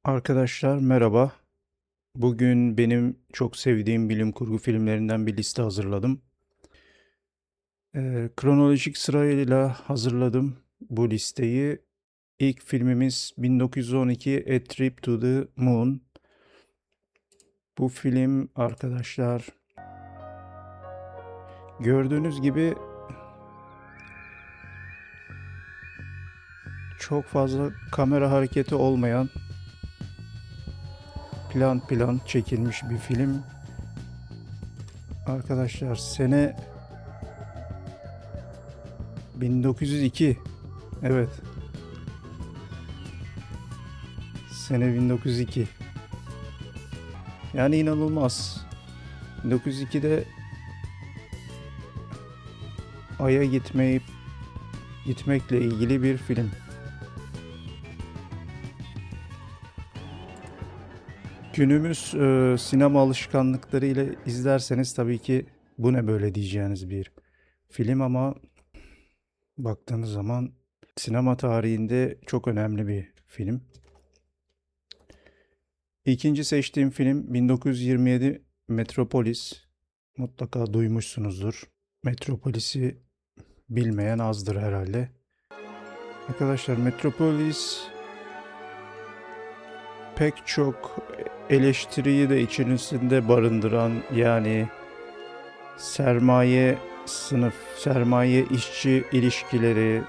Arkadaşlar merhaba. Bugün benim çok sevdiğim bilim kurgu filmlerinden bir liste hazırladım. Kronolojik sırayla hazırladım bu listeyi. İlk filmimiz 1912 A Trip to the Moon. Bu film arkadaşlar gördüğünüz gibi çok fazla kamera hareketi olmayan plan plan çekilmiş bir film. Arkadaşlar sene 1902. Evet, sene 1902. Yani inanılmaz. 1902'de Ay'a gitmekle ilgili bir film. Günümüz sinema alışkanlıklarıyla izlerseniz tabii ki bu ne böyle diyeceğiniz bir film ama baktığınız zaman sinema tarihinde çok önemli bir film. İkinci seçtiğim film 1927 Metropolis. Mutlaka duymuşsunuzdur. Metropolis'i bilmeyen azdır herhalde. Arkadaşlar Metropolis pek çok eleştiriyi de içerisinde barındıran, yani sermaye sınıf, sermaye işçi ilişkileri,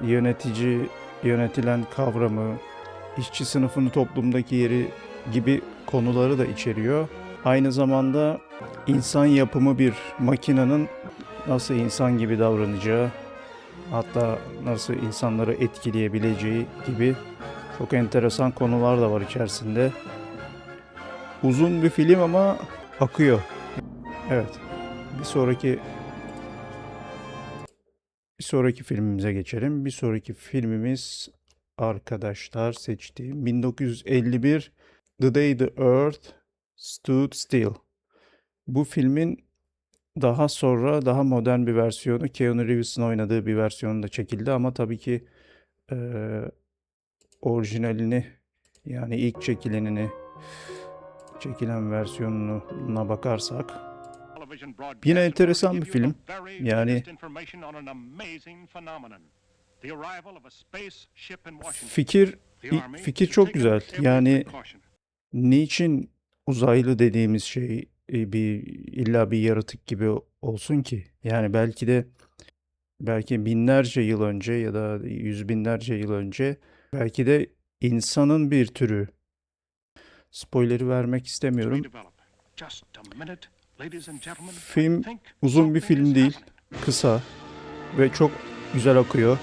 yönetici yönetilen kavramı, işçi sınıfının toplumdaki yeri gibi konuları da içeriyor. Aynı zamanda insan yapımı bir makinenin nasıl insan gibi davranacağı, hatta nasıl insanları etkileyebileceği gibi çok enteresan konular da var içerisinde. Uzun bir film ama akıyor. Evet. Bir sonraki bir sonraki filmimize geçelim. Bir sonraki filmimiz arkadaşlar seçtiğim 1951 The Day the Earth Stood Still. Bu filmin daha sonra daha modern bir versiyonu, Keanu Reeves'in oynadığı bir versiyonu da çekildi ama tabii ki eee, orijinalini, yani ilk çekilen versiyonuna bakarsak yine enteresan bir film. Yani fikir fikir çok güzel. Yani niçin uzaylı dediğimiz şey illa bir yaratık gibi olsun ki? Yani belki binlerce yıl önce ya da yüz binlerce yıl önce belki de insanın bir türü. Spoiler'i vermek istemiyorum. Film uzun bir film değil, kısa ve çok güzel akıyor.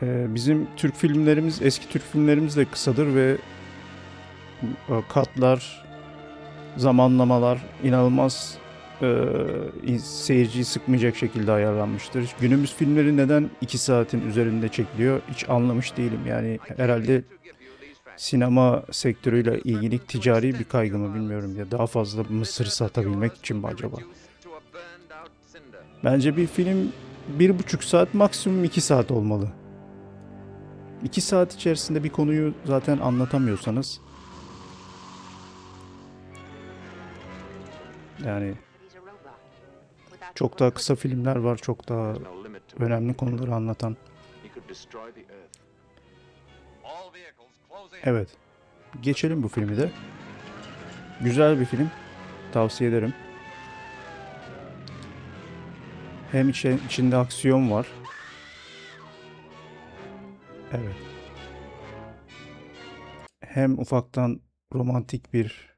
Bizim Türk filmlerimiz, eski Türk filmlerimiz de kısadır ve katlar, zamanlamalar inanılmaz seyirciyi sıkmayacak şekilde ayarlanmıştır. Günümüz filmleri neden 2 saatin üzerinde çekiliyor hiç anlamış değilim. Yani herhalde sinema sektörüyle ilgili ticari bir kaygı mı bilmiyorum, ya daha fazla mısır satabilmek için mi acaba? Bence bir film 1,5 saat, maksimum 2 saat olmalı. 2 saat içerisinde bir konuyu zaten anlatamıyorsanız, yani çok daha kısa filmler var, çok daha önemli konuları anlatan. Evet, geçelim bu filmi de. Güzel bir film, tavsiye ederim. Hem içinde aksiyon var. Evet. Hem ufaktan romantik bir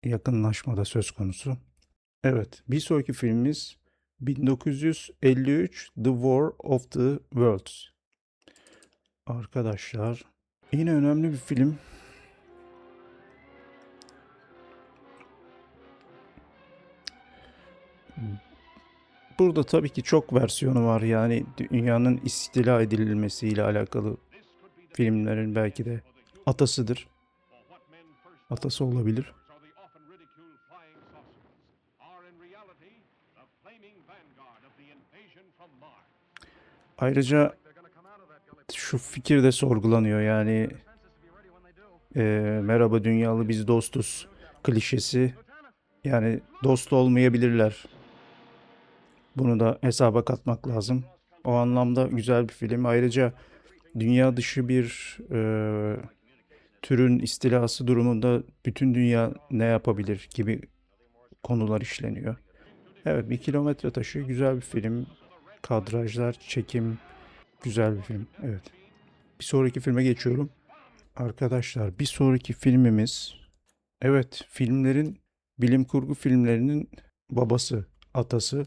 yakınlaşma da söz konusu. Evet, bir sonraki filmimiz 1953 The War of the Worlds. Arkadaşlar, yine önemli bir film. Burada tabii ki çok versiyonu var. Yani dünyanın istila edilmesiyle alakalı filmlerin belki de atasıdır. Atası olabilir. Ayrıca şu fikir de sorgulanıyor yani merhaba dünyalı biz dostuz klişesi. Yani dost olmayabilirler. Bunu da hesaba katmak lazım. O anlamda güzel bir film. Ayrıca dünya dışı bir türün istilası durumunda bütün dünya ne yapabilir gibi konular işleniyor. Evet, Bir Kilometre Taşı güzel bir film. Kadrajlar, çekim güzel bir film. Evet. Bir sonraki filme geçiyorum. Arkadaşlar bir sonraki filmimiz evet filmlerin bilim kurgu filmlerinin babası, atası,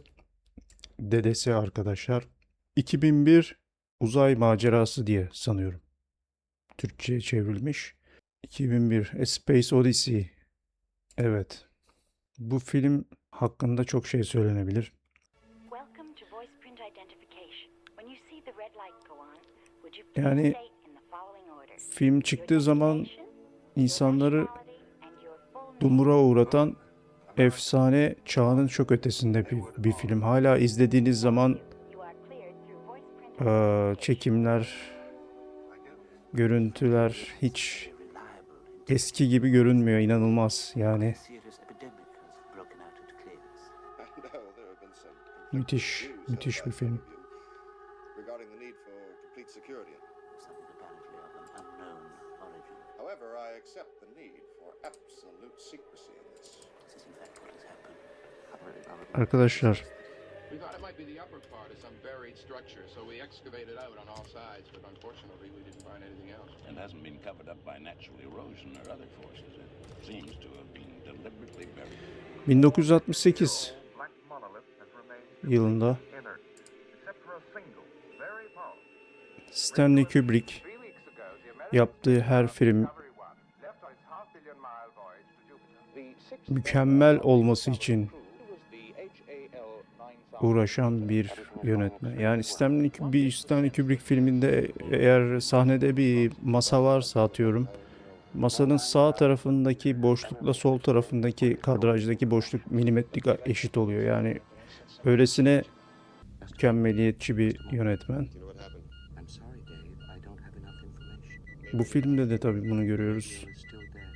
dedesi arkadaşlar. 2001 Uzay Macerası diye sanıyorum. Türkçe'ye çevrilmiş. 2001 A Space Odyssey. Evet. Bu film hakkında çok şey söylenebilir. Welcome to voice print identification. When you see the red light go on, would you please Yani state in the following order film your çıktığı zaman designation, your insanları nationality, and your full name? dumura uğratan efsane çağının çok ötesinde bir film. Hala izlediğiniz zaman You are cleared through voice print identification. çekimler, görüntüler hiç eski gibi görünmüyor. İnanılmaz yani. Müthiş, müthiş bir film. Regarding the need for complete security. Something apparently of an unknown origin. However, I accept the need for absolute secrecy in this. This is in fact what has happened. Arkadaşlar We thought it might be the upper part of some buried structure, so we excavated out on all sides, but unfortunately we didn't find anything else. It hasn't been covered up by natural erosion or other forces. It seems to have been deliberately buried. 1968 Black monolith has remained yılında inert, except for a single, very powerful. Stanley Kubrick 3 weeks ago, the American yaptığı her film Discovery 1 left on its half-billion-mile voyage to Jupiter. mükemmel olması için uğraşan bir yönetmen. Yani Stanley Kubrick filminde eğer sahnede bir masa varsa atıyorum, masanın sağ tarafındaki boşlukla sol tarafındaki kadrajdaki boşluk milimetrik eşit oluyor. Yani öylesine mükemmeliyetçi bir yönetmen. I'm sorry, Dave. I don't have enough information. Bu filmde de tabii bunu görüyoruz. You're still there.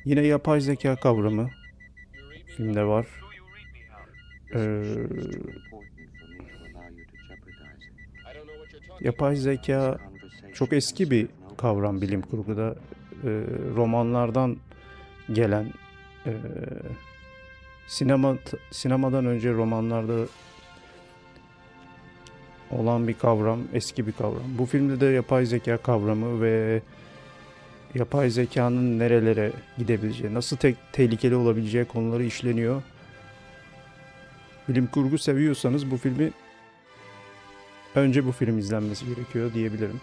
Yine yapay zeka kavramı filmde var. Ee, Important for me to allow you to jeopardize it. yapay zeka çok eski bir kavram bilim kurguda. Romanlardan gelen sinemadan önce romanlarda olan bir kavram, eski bir kavram. Bu filmde de yapay zeka kavramı ve yapay zekanın nerelere gidebileceği, nasıl tehlikeli olabileceği konuları işleniyor. Bilim kurgu seviyorsanız önce bu film izlenmesi gerekiyor diyebilirim.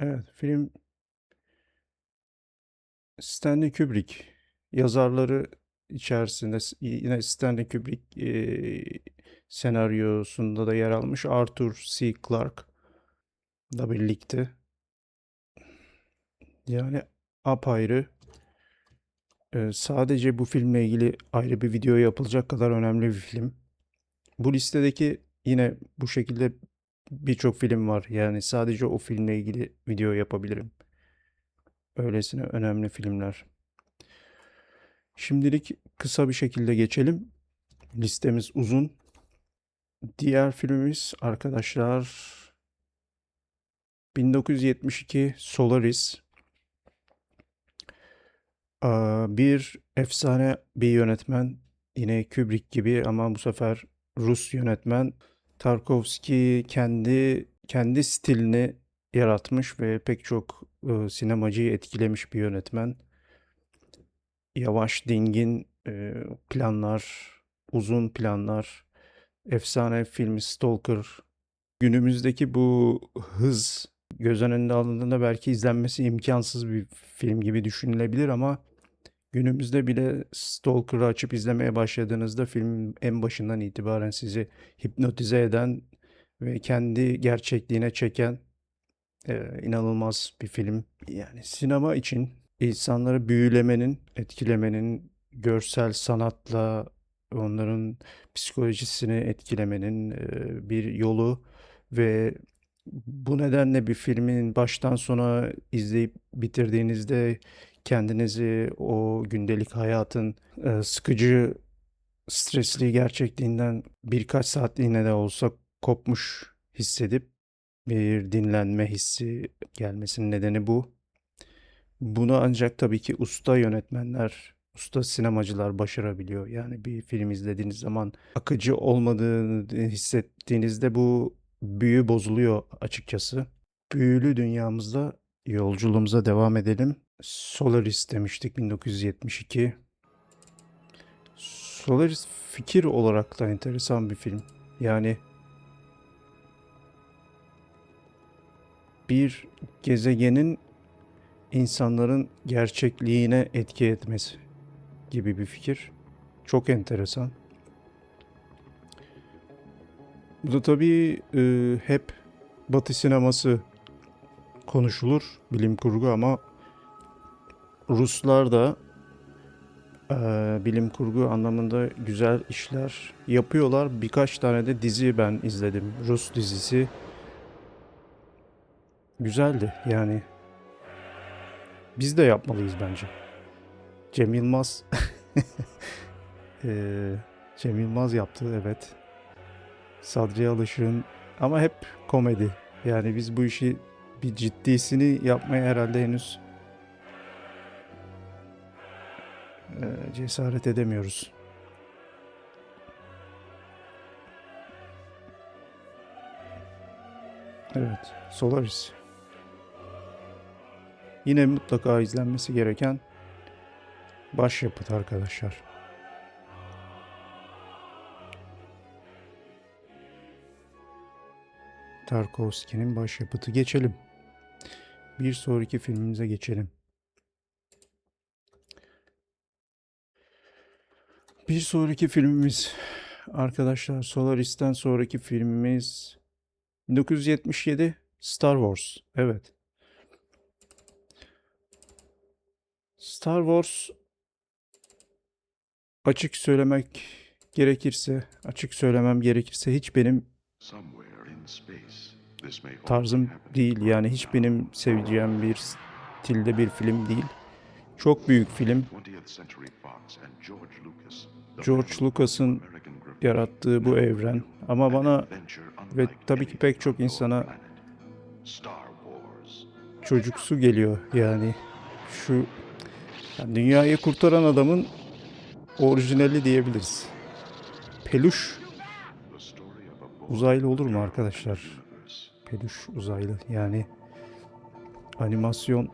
Evet, film Stanley Kubrick yazarları içerisinde yine Stanley Kubrick senaryosunda da yer almış Arthur C. Clarke'la birlikte. Yani apayrı sadece bu filmle ilgili ayrı bir video yapılacak kadar önemli bir film. Bu listedeki yine bu şekilde birçok film var. Yani sadece o filmle ilgili video yapabilirim. Öylesine önemli filmler. Şimdilik kısa bir şekilde geçelim. Listemiz uzun. Diğer filmimiz arkadaşlar 1972 Solaris. Bir efsane bir yönetmen. Yine Kubrick gibi ama bu sefer Rus yönetmen. Tarkovski kendi stilini yaratmış ve pek çok sinemacıyı etkilemiş bir yönetmen. Yavaş, dingin planlar, uzun planlar. Efsane filmi Stalker. Günümüzdeki bu hız göz önünde alındığında belki izlenmesi imkansız bir film gibi düşünülebilir ama günümüzde bile Stalker'ı açıp izlemeye başladığınızda filmin en başından itibaren sizi hipnotize eden ve kendi gerçekliğine çeken inanılmaz bir film. Yani sinema için insanları büyülemenin, etkilemenin, görsel sanatla onların psikolojisini etkilemenin bir yolu ve bu nedenle bir filmin baştan sona izleyip bitirdiğinizde kendinizi o gündelik hayatın sıkıcı, stresli gerçekliğinden birkaç saatliğine de olsa kopmuş hissedip bir dinlenme hissi gelmesinin nedeni bu. Bunu ancak tabii ki usta yönetmenler, usta sinemacılar başarabiliyor. Yani bir film izlediğiniz zaman akıcı olmadığını hissettiğinizde bu büyü bozuluyor açıkçası. Büyülü dünyamızda yolculuğumuza devam edelim. Solaris demiştik 1972. Solaris fikir olarak da enteresan bir film. Yani bir gezegenin insanların gerçekliğine etki etmesi gibi bir fikir. Çok enteresan. Bu da tabii hep Batı sineması konuşulur, bilim kurgu ama Ruslar da bilim kurgu anlamında güzel işler yapıyorlar. Birkaç tane de dizi ben izledim. Rus dizisi güzeldi yani. Biz de yapmalıyız bence. Cem Yılmaz Cem Yılmaz yaptı evet. Sadri Alışık'ın ama hep komedi. Yani biz bu işi bir ciddisini yapmaya herhalde henüz cesaret edemiyoruz. Evet, Solaris. Yine mutlaka izlenmesi gereken başyapıt arkadaşlar. Tarkovski'nin başyapıtı. Geçelim. Bir sonraki filmimize geçelim. Bir sonraki filmimiz arkadaşlar Solaris'ten sonraki filmimiz 1977 Star Wars. Evet. Star Wars açık söylemem gerekirse hiç benim tarzım değil. Yani hiç benim seveceğim bir stilde bir film değil. Çok büyük film. George Lucas'ın yarattığı bu evren ama bana ve tabii ki pek çok insana çocuksu geliyor. Yani şu dünyayı kurtaran adamın orijinali diyebiliriz. Peluş uzaylı olur mu arkadaşlar? Peluş uzaylı yani animasyon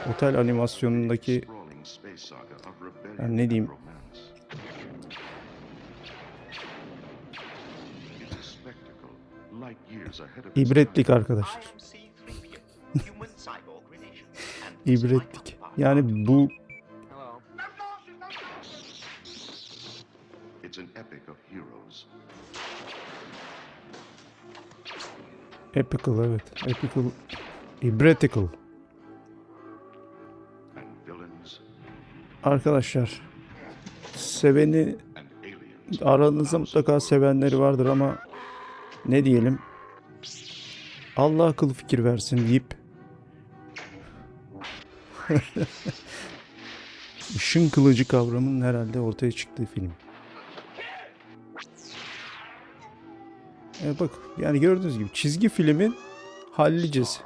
otel animasyonundaki yani ne diyeyim ibretlik arkadaşlar. İbretlik. Yani bu epical evet. Epical. Ibretical. Arkadaşlar seveni aranızda mutlaka sevenleri vardır ama ne diyelim Allah akıl fikir versin deyip ışın kılıcı kavramının herhalde ortaya çıktığı film. Bak yani gördüğünüz gibi çizgi filmin hallicesi.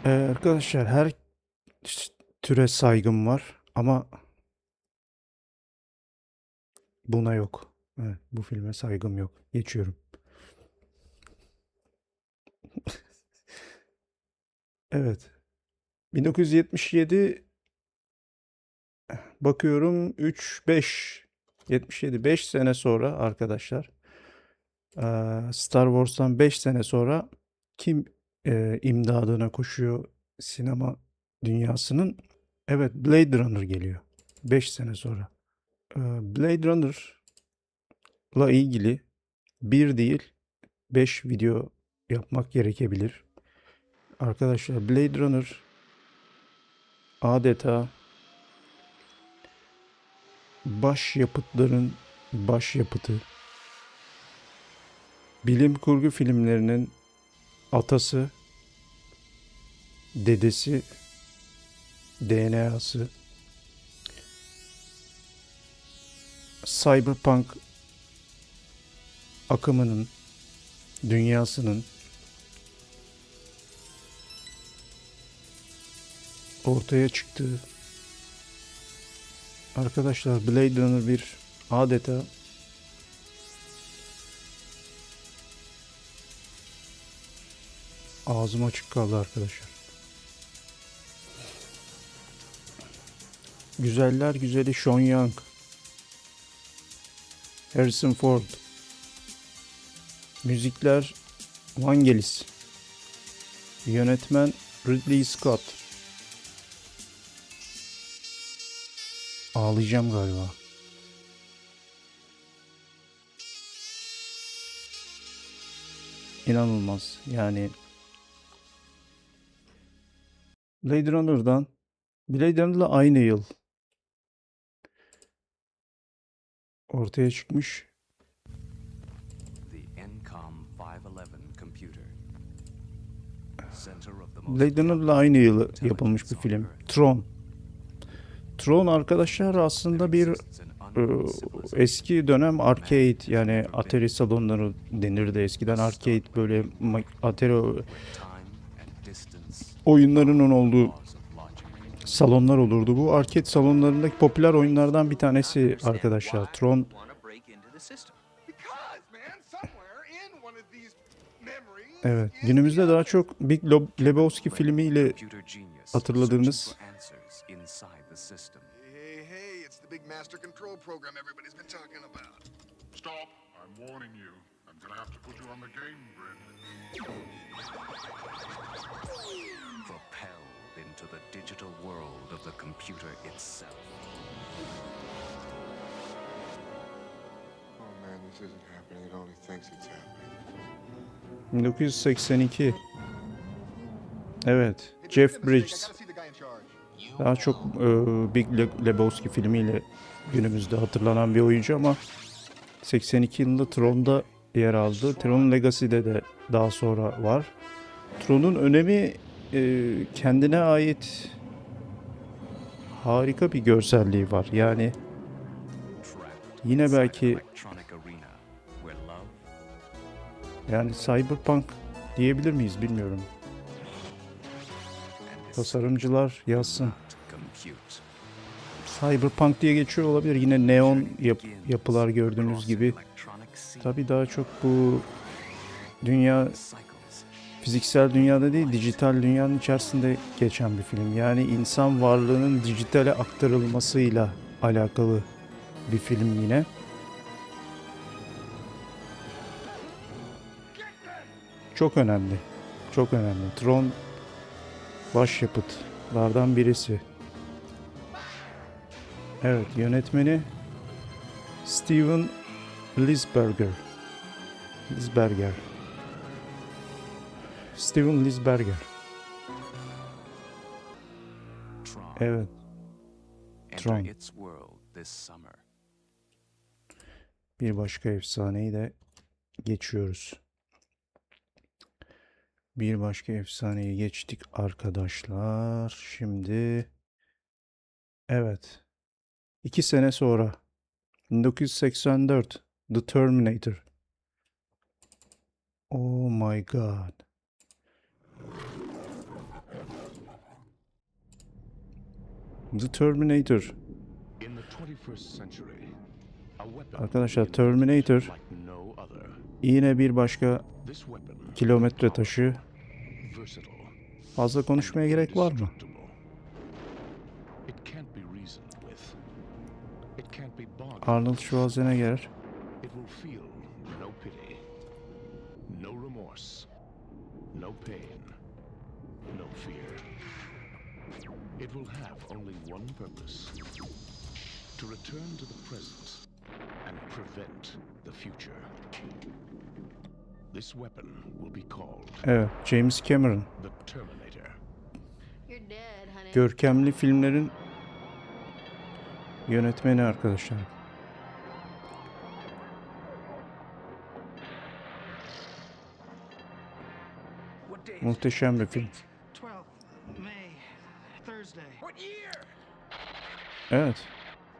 Arkadaşlar her türe saygım var ama buna yok. Evet, bu filme saygım yok. Geçiyorum. Evet. 1977 bakıyorum 5 sene sonra arkadaşlar Star Wars'tan 5 sene sonra kim imdadına koşuyor sinema dünyasının? Evet, Blade Runner geliyor. 5 sene sonra. Blade Runner'la ilgili bir değil 5 video yapmak gerekebilir. Arkadaşlar Blade Runner adeta başyapıtların başyapıtı. Bilim kurgu filmlerinin atası, dedesi, DNA'sı. Cyberpunk akımının, dünyasının ortaya çıktığı, arkadaşlar Blade Runner bir adeta ağzım açık kaldı arkadaşlar. Güzeller güzeli Sean Young, Harrison Ford, müzikler Vangelis, yönetmen Ridley Scott. Ağlayacağım galiba. İnanılmaz. Yani Blade Runner'la aynı yıl ortaya çıkmış. The Encom 511 computer. Center of the most Blade Runner'la aynı yıl yapılmış bir film. Tron. Tron arkadaşlar aslında bir eski dönem arcade, yani Atari salonları denirdi eskiden, arcade böyle Atari oyunlarının olduğu salonlar olurdu. Bu arcade salonlarındaki popüler oyunlardan bir tanesi arkadaşlar. Tron. Evet, günümüzde daha çok Big Lebowski filmiyle hatırladığınız Hey, it's the big master control program everybody's been talking about. Stop! I'm warning you. I'm gonna have to put you on the game grid. propelled into the digital world of the computer itself. Oh man, this isn't happening. It only thinks it's happening. 1982. Evet, Jeff Bridges. Daha çok Big Lebowski filmiyle günümüzde hatırlanan bir oyuncu ama 82 yılında Tron'da yer aldı. Tron Legacy'de de daha sonra var. Tron'un önemi kendine ait harika bir görselliği var. Yani yine belki yani Cyberpunk diyebilir miyiz bilmiyorum. Tasarımcılar yazsın. Cyberpunk diye geçiyor olabilir. Yine neon yapılar gördüğünüz gibi. Tabii daha çok bu dünya fiziksel dünyada değil, dijital dünyanın içerisinde geçen bir film. Yani insan varlığının dijitale aktarılmasıyla alakalı bir film yine. Çok önemli. Çok önemli. Tron başyapıtlardan birisi. Evet, yönetmeni Steven Lisberger. Steven Lisberger. Evet. Tron. Bir başka efsaneyi de geçiyoruz. Bir başka efsaneyi geçtik arkadaşlar. Şimdi evet. 2 sene sonra 1984 The Terminator. Oh my god. The Terminator. Arkadaşlar Terminator yine bir başka kilometre taşı. Fazla konuşmaya gerek var mı? Arnold Schwarzenegger. It will have only one purpose: to return to the present and prevent the future. This weapon will be called Evet, James Cameron. the Terminator. Görkemli filmlerin yönetmeni arkadaşlar. Muhteşem bir film. Evet.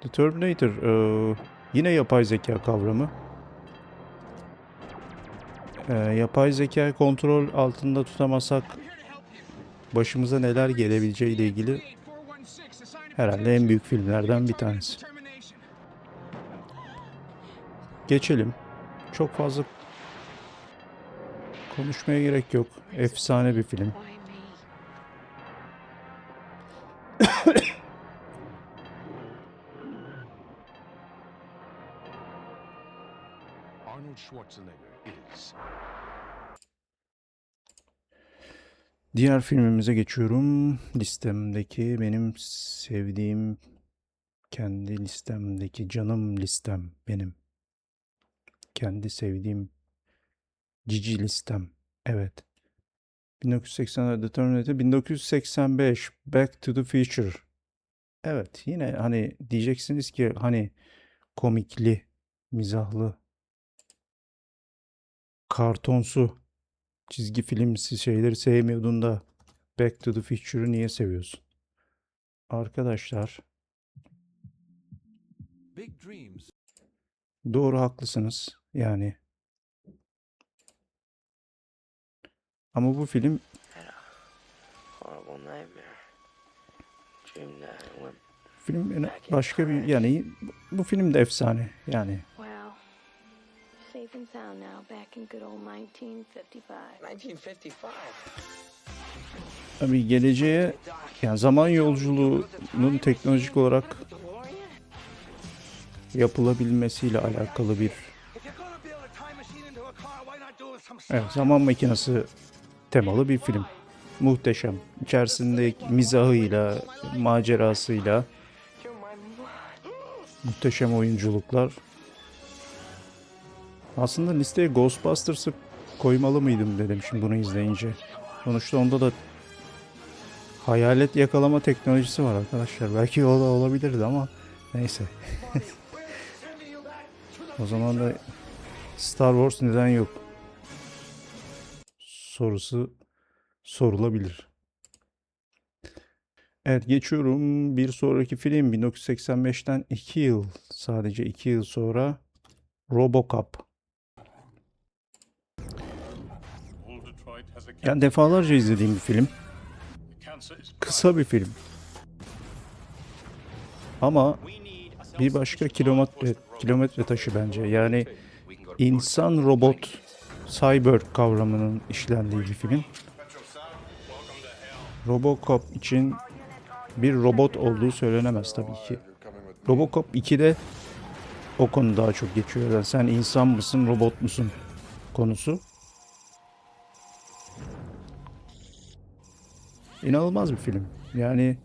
The Terminator yine yapay zeka kavramı. Yapay zeka kontrol altında tutamazsak başımıza neler gelebileceği ile ilgili herhalde en büyük filmlerden bir tanesi. Geçelim. Çok fazla konuşmaya gerek yok. Efsane bir film. Arnold Schwarzenegger is Diğer filmimize geçiyorum. Listemdeki benim sevdiğim, kendi listemdeki canım listem benim. Kendi sevdiğim cici listem. Evet. 1980'lerde Terminator, 1985 Back to the Future. Evet, yine hani diyeceksiniz ki hani komikli, mizahlı, kartonsu çizgi filmsi şeyleri sevmiyordun da Back to the Future'ı niye seviyorsun? Arkadaşlar, doğru, haklısınız yani. Ama bu film başka bir, yani bu film de efsane yani. Well, safe and sound now, back in good old 1955. 1955. Tabii geleceğe, yani zaman yolculuğunun teknolojik olarak yapılabilmesiyle alakalı bir, evet, zaman makinesi temalı bir film. Muhteşem. İçerisinde mizahıyla, macerasıyla muhteşem oyunculuklar. Aslında listeye Ghostbusters'ı koymalı mıydım dedim şimdi bunu izleyince. Sonuçta onda da hayalet yakalama teknolojisi var arkadaşlar. Belki o da olabilirdi ama neyse. O zaman da Star Wars neden yok sorusu sorulabilir. Evet, geçiyorum. Bir sonraki film 1985'ten 2 yıl, sadece 2 yıl sonra RoboCop. Yani defalarca izlediğim bir film. Kısa bir film. Ama bir başka kilometre taşı bence. Yani insan robot cyber kavramının işlendiği bir film. RoboCop için bir robot olduğu söylenemez tabii ki. RoboCop 2'de o konu daha çok geçiyor. Yani sen insan mısın, robot musun konusu. İnanılmaz bir film. Yani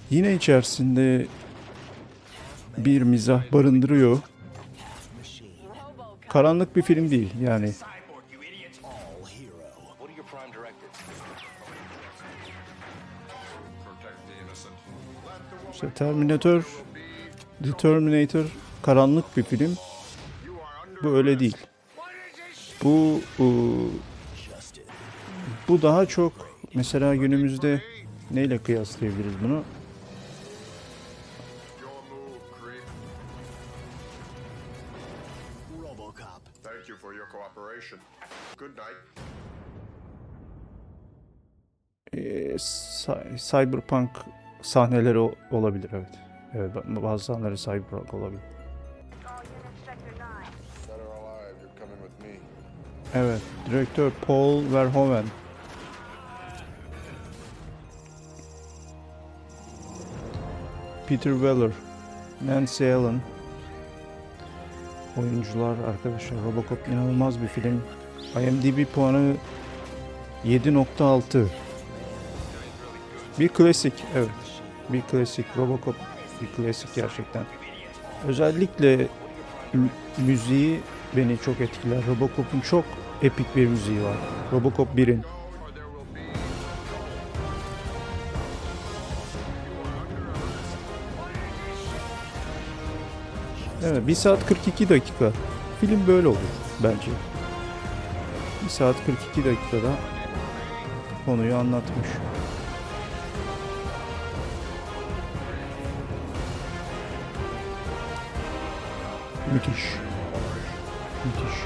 yine içerisinde bir mizah barındırıyor. Karanlık bir film değil yani. İşte The Terminator karanlık bir film. Bu öyle değil. Bu daha çok mesela günümüzde neyle kıyaslayabiliriz bunu? Thank you for your cooperation. Good night. Cyberpunk sahneleri olabilir, evet. Evet, bazı sahneleri cyberpunk olabilir. Dead or alive, you're coming with me. Evet, direktör Paul Verhoeven. Peter Weller, Nancy Allen. Oyuncular arkadaşlar, RoboCop inanılmaz bir film. IMDb puanı 7.6. Bir klasik, evet. Bir klasik, RoboCop bir klasik gerçekten. Özellikle müziği beni çok etkiler. Robocop'un çok epik bir müziği var. Robocop 1'in. Evet, 1 saat 42 dakika. Film böyle olur bence. 1 saat 42 dakikada konuyu anlatmış. Müthiş. Müthiş.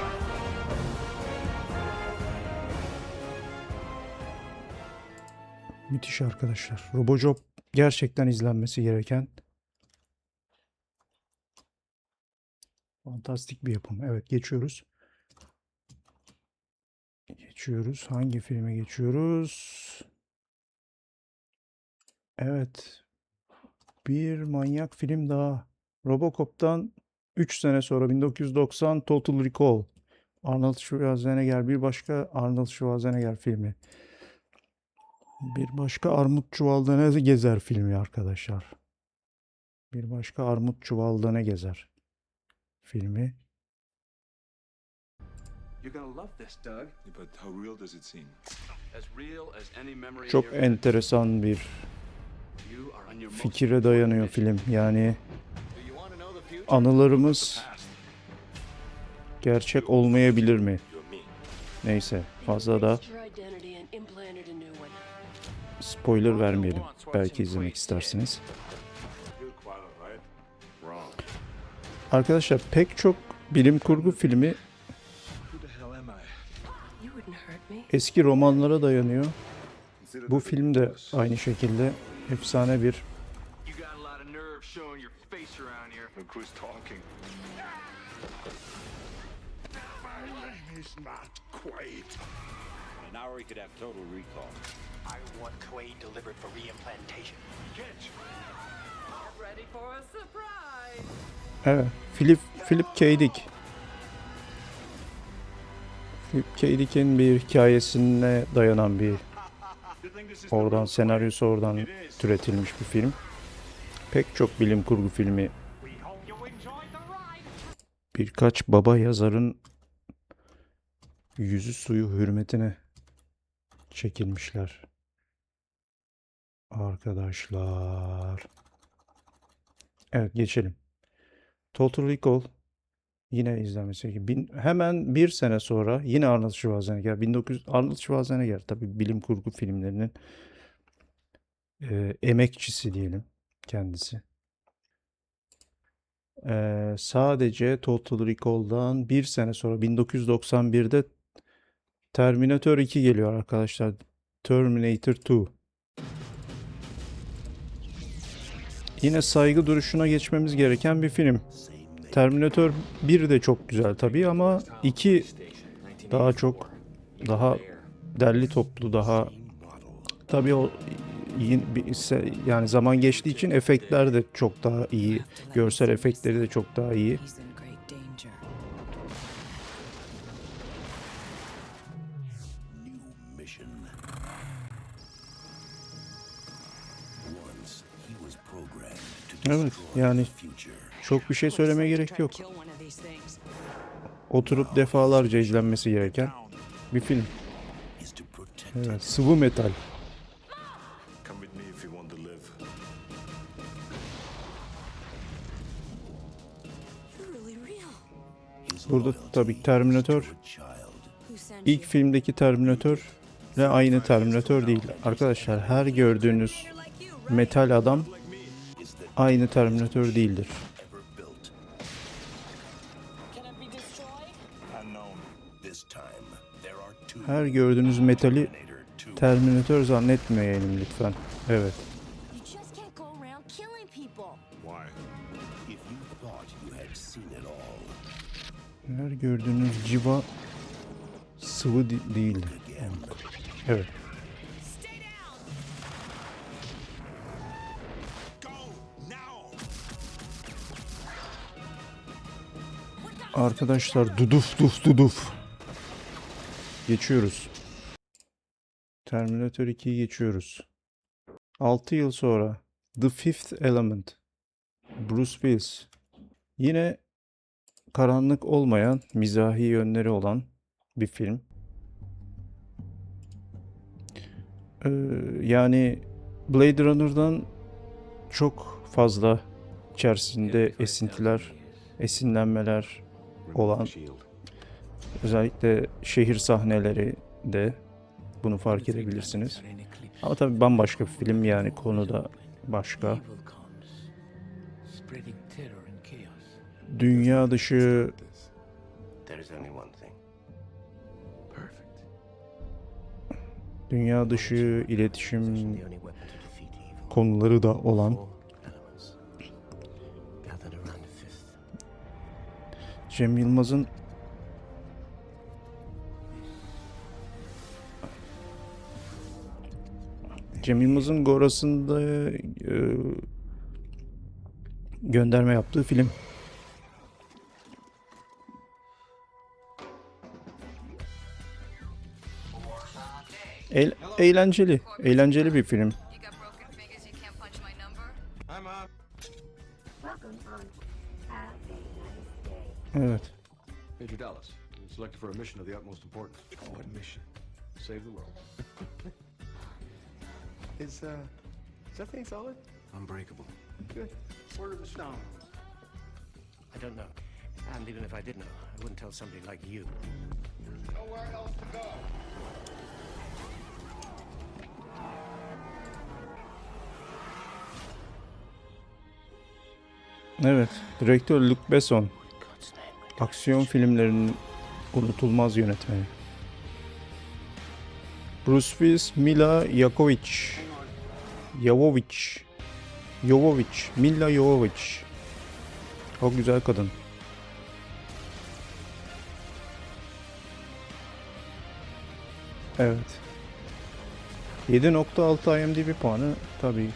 Müthiş arkadaşlar. Robocop gerçekten izlenmesi gereken fantastik bir yapım. Evet, geçiyoruz. Geçiyoruz. Hangi filme geçiyoruz? Evet. Bir manyak film daha. Robocop'tan 3 sene sonra 1990 Total Recall. Arnold Schwarzenegger, bir başka Arnold Schwarzenegger filmi. Bir başka Armut Çuvalda Ne Gezer filmi arkadaşlar. Bir başka Armut Çuvalda Ne Gezer filmi. You're gonna love this, Doug. But how real does it seem? As real as any memory. Çok enteresan bir fikire dayanıyor film. Yani anılarımız gerçek olmayabilir mi? Neyse, fazla da spoiler vermeyelim. Belki izlemek istersiniz. Arkadaşlar, pek çok bilim kurgu filmi eski romanlara dayanıyor. Bu film de aynı şekilde efsane bir Look who's talking. It's not quite. An hour we could have total recall. I want Quaid delivered for reimplantation. Ready for a surprise. evet, Philip K. Dick. Philip K. Dick'in bir hikayesine dayanan bir senaryosu oradan türetilmiş bir film. Pek çok bilim kurgu filmi birkaç baba yazarın yüzü suyu hürmetine çekilmişler. Arkadaşlar. Evet, geçelim. Total Recall yine izlenmesi gibi. Hemen bir sene sonra yine Arnold Schwarzenegger. Arnold Schwarzenegger tabii bilim kurgu filmlerinin emekçisi diyelim kendisi. Sadece Total Recall'dan bir sene sonra 1991'de Terminator 2 geliyor arkadaşlar. Terminator 2. Yine saygı duruşuna geçmemiz gereken bir film. Terminator 1 de çok güzel tabii ama 2 daha derli toplu, daha tabii o yani zaman geçtiği için efektler de çok daha iyi. Görsel efektleri de çok daha iyi. Evet, yani çok bir şey söylemeye gerek yok. Oturup defalarca izlenmesi gereken bir film. Evet, sıvı metal. Come with me if you want to live. Burada tabii Terminator ilk filmdeki Terminator ve aynı Terminator değil. Arkadaşlar, her gördüğünüz metal adam aynı Terminator değildir. Her gördüğünüz metali Terminator zannetmeyelim lütfen. Evet. Her gördüğünüz civa sıvı değildir. Evet. Arkadaşlar, duduf. Geçiyoruz. Terminator 2'yi geçiyoruz. 6 yıl sonra The Fifth Element. Bruce Willis. Yine karanlık olmayan, mizahi yönleri olan bir film. Yani Blade Runner'dan çok fazla içerisinde esintiler, esinlenmeler olan, özellikle şehir sahneleri de bunu fark edebilirsiniz. Ama tabii bambaşka bir film, yani konu da başka. Dünya dışı iletişim konuları da olan Cem Yılmaz'ın Goras'ında gönderme yaptığı film. Eğlenceli bir film. Evet. Major Dallas, selected for a mission of the utmost importance. What mission? Save the world. Is that thing solid? Unbreakable. Good. Word of the stone. I don't know. And even if I did know, I wouldn't tell somebody like you. Nowhere else to go. Evet, direktör Luc Besson. Aksiyon filmlerinin unutulmaz yönetmeni. Bruce Willis, Mila Jovovich. O güzel kadın. Evet. 7.6 IMDb puanı tabii.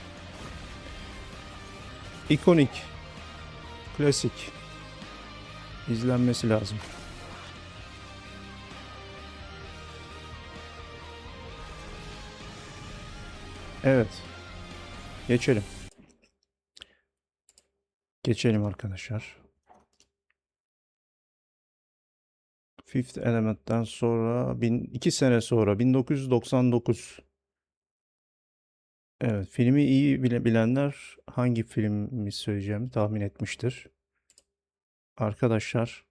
İkonik. Klasik. İzlenmesi lazım. Evet. Geçelim arkadaşlar. Fifth Element'ten sonra 2 sene sonra 1999. Evet, filmi iyi bilenler hangi filmi söyleyeceğimi tahmin etmiştir. Arkadaşlar,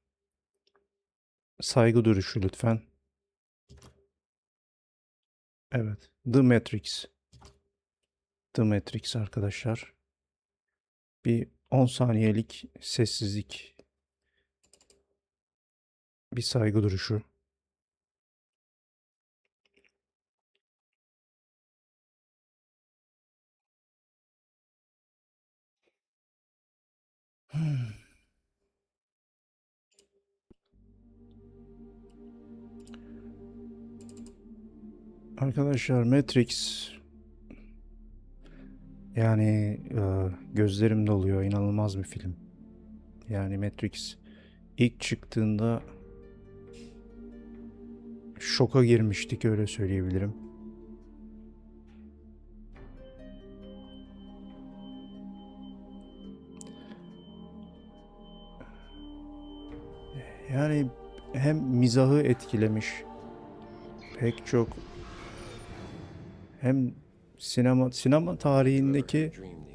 saygı duruşu lütfen. Evet, The Matrix arkadaşlar. Bir 10 saniyelik sessizlik. Bir saygı duruşu. Arkadaşlar, Matrix, yani gözlerim doluyor. İnanılmaz bir film. Yani Matrix ilk çıktığında şoka girmiştik, öyle söyleyebilirim. Yani hem mizahı etkilemiş, pek çok, hem sinema tarihindeki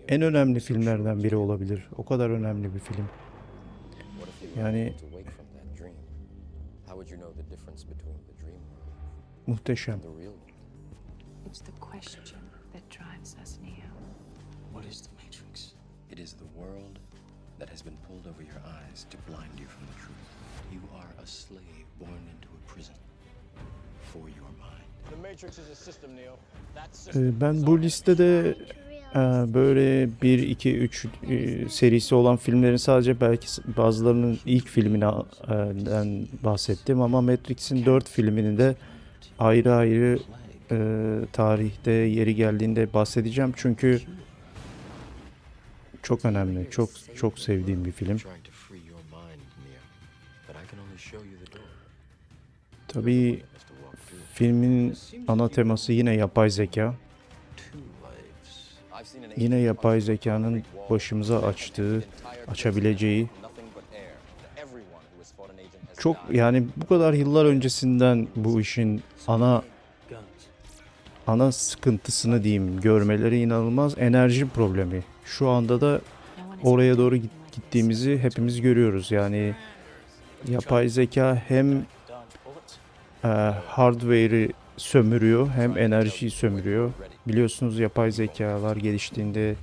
en önemli filmlerden biri olabilir. O kadar önemli bir film. Yani muhteşem. It's the question that drives us, Neo. What is the Matrix? It is the world that has been pulled over your eyes to blind you from the truth. You are a slave born into a prison for your mind. The Matrix is a system, Neo. Ben bu listede böyle 1, 2, 3 serisi olan filmlerin sadece belki bazılarının ilk filminden bahsettim, ama Matrix'in 4 filmini de ayrı ayrı tarihte yeri geldiğinde bahsedeceğim, çünkü çok önemli, çok sevdiğim bir film. Tabii filmin ana teması yine yapay zeka. Yine yapay zekanın başımıza açabileceği çok yani bu kadar yıllar öncesinden bu işin ana sıkıntısını diyeyim görmeleri inanılmaz, enerji problemi. Şu anda da oraya doğru gittiğimizi hepimiz görüyoruz. Yani yapay zeka hem hardware'i sömürüyor hem enerjiyi sömürüyor. Biliyorsunuz yapay zekalar geliştiğinde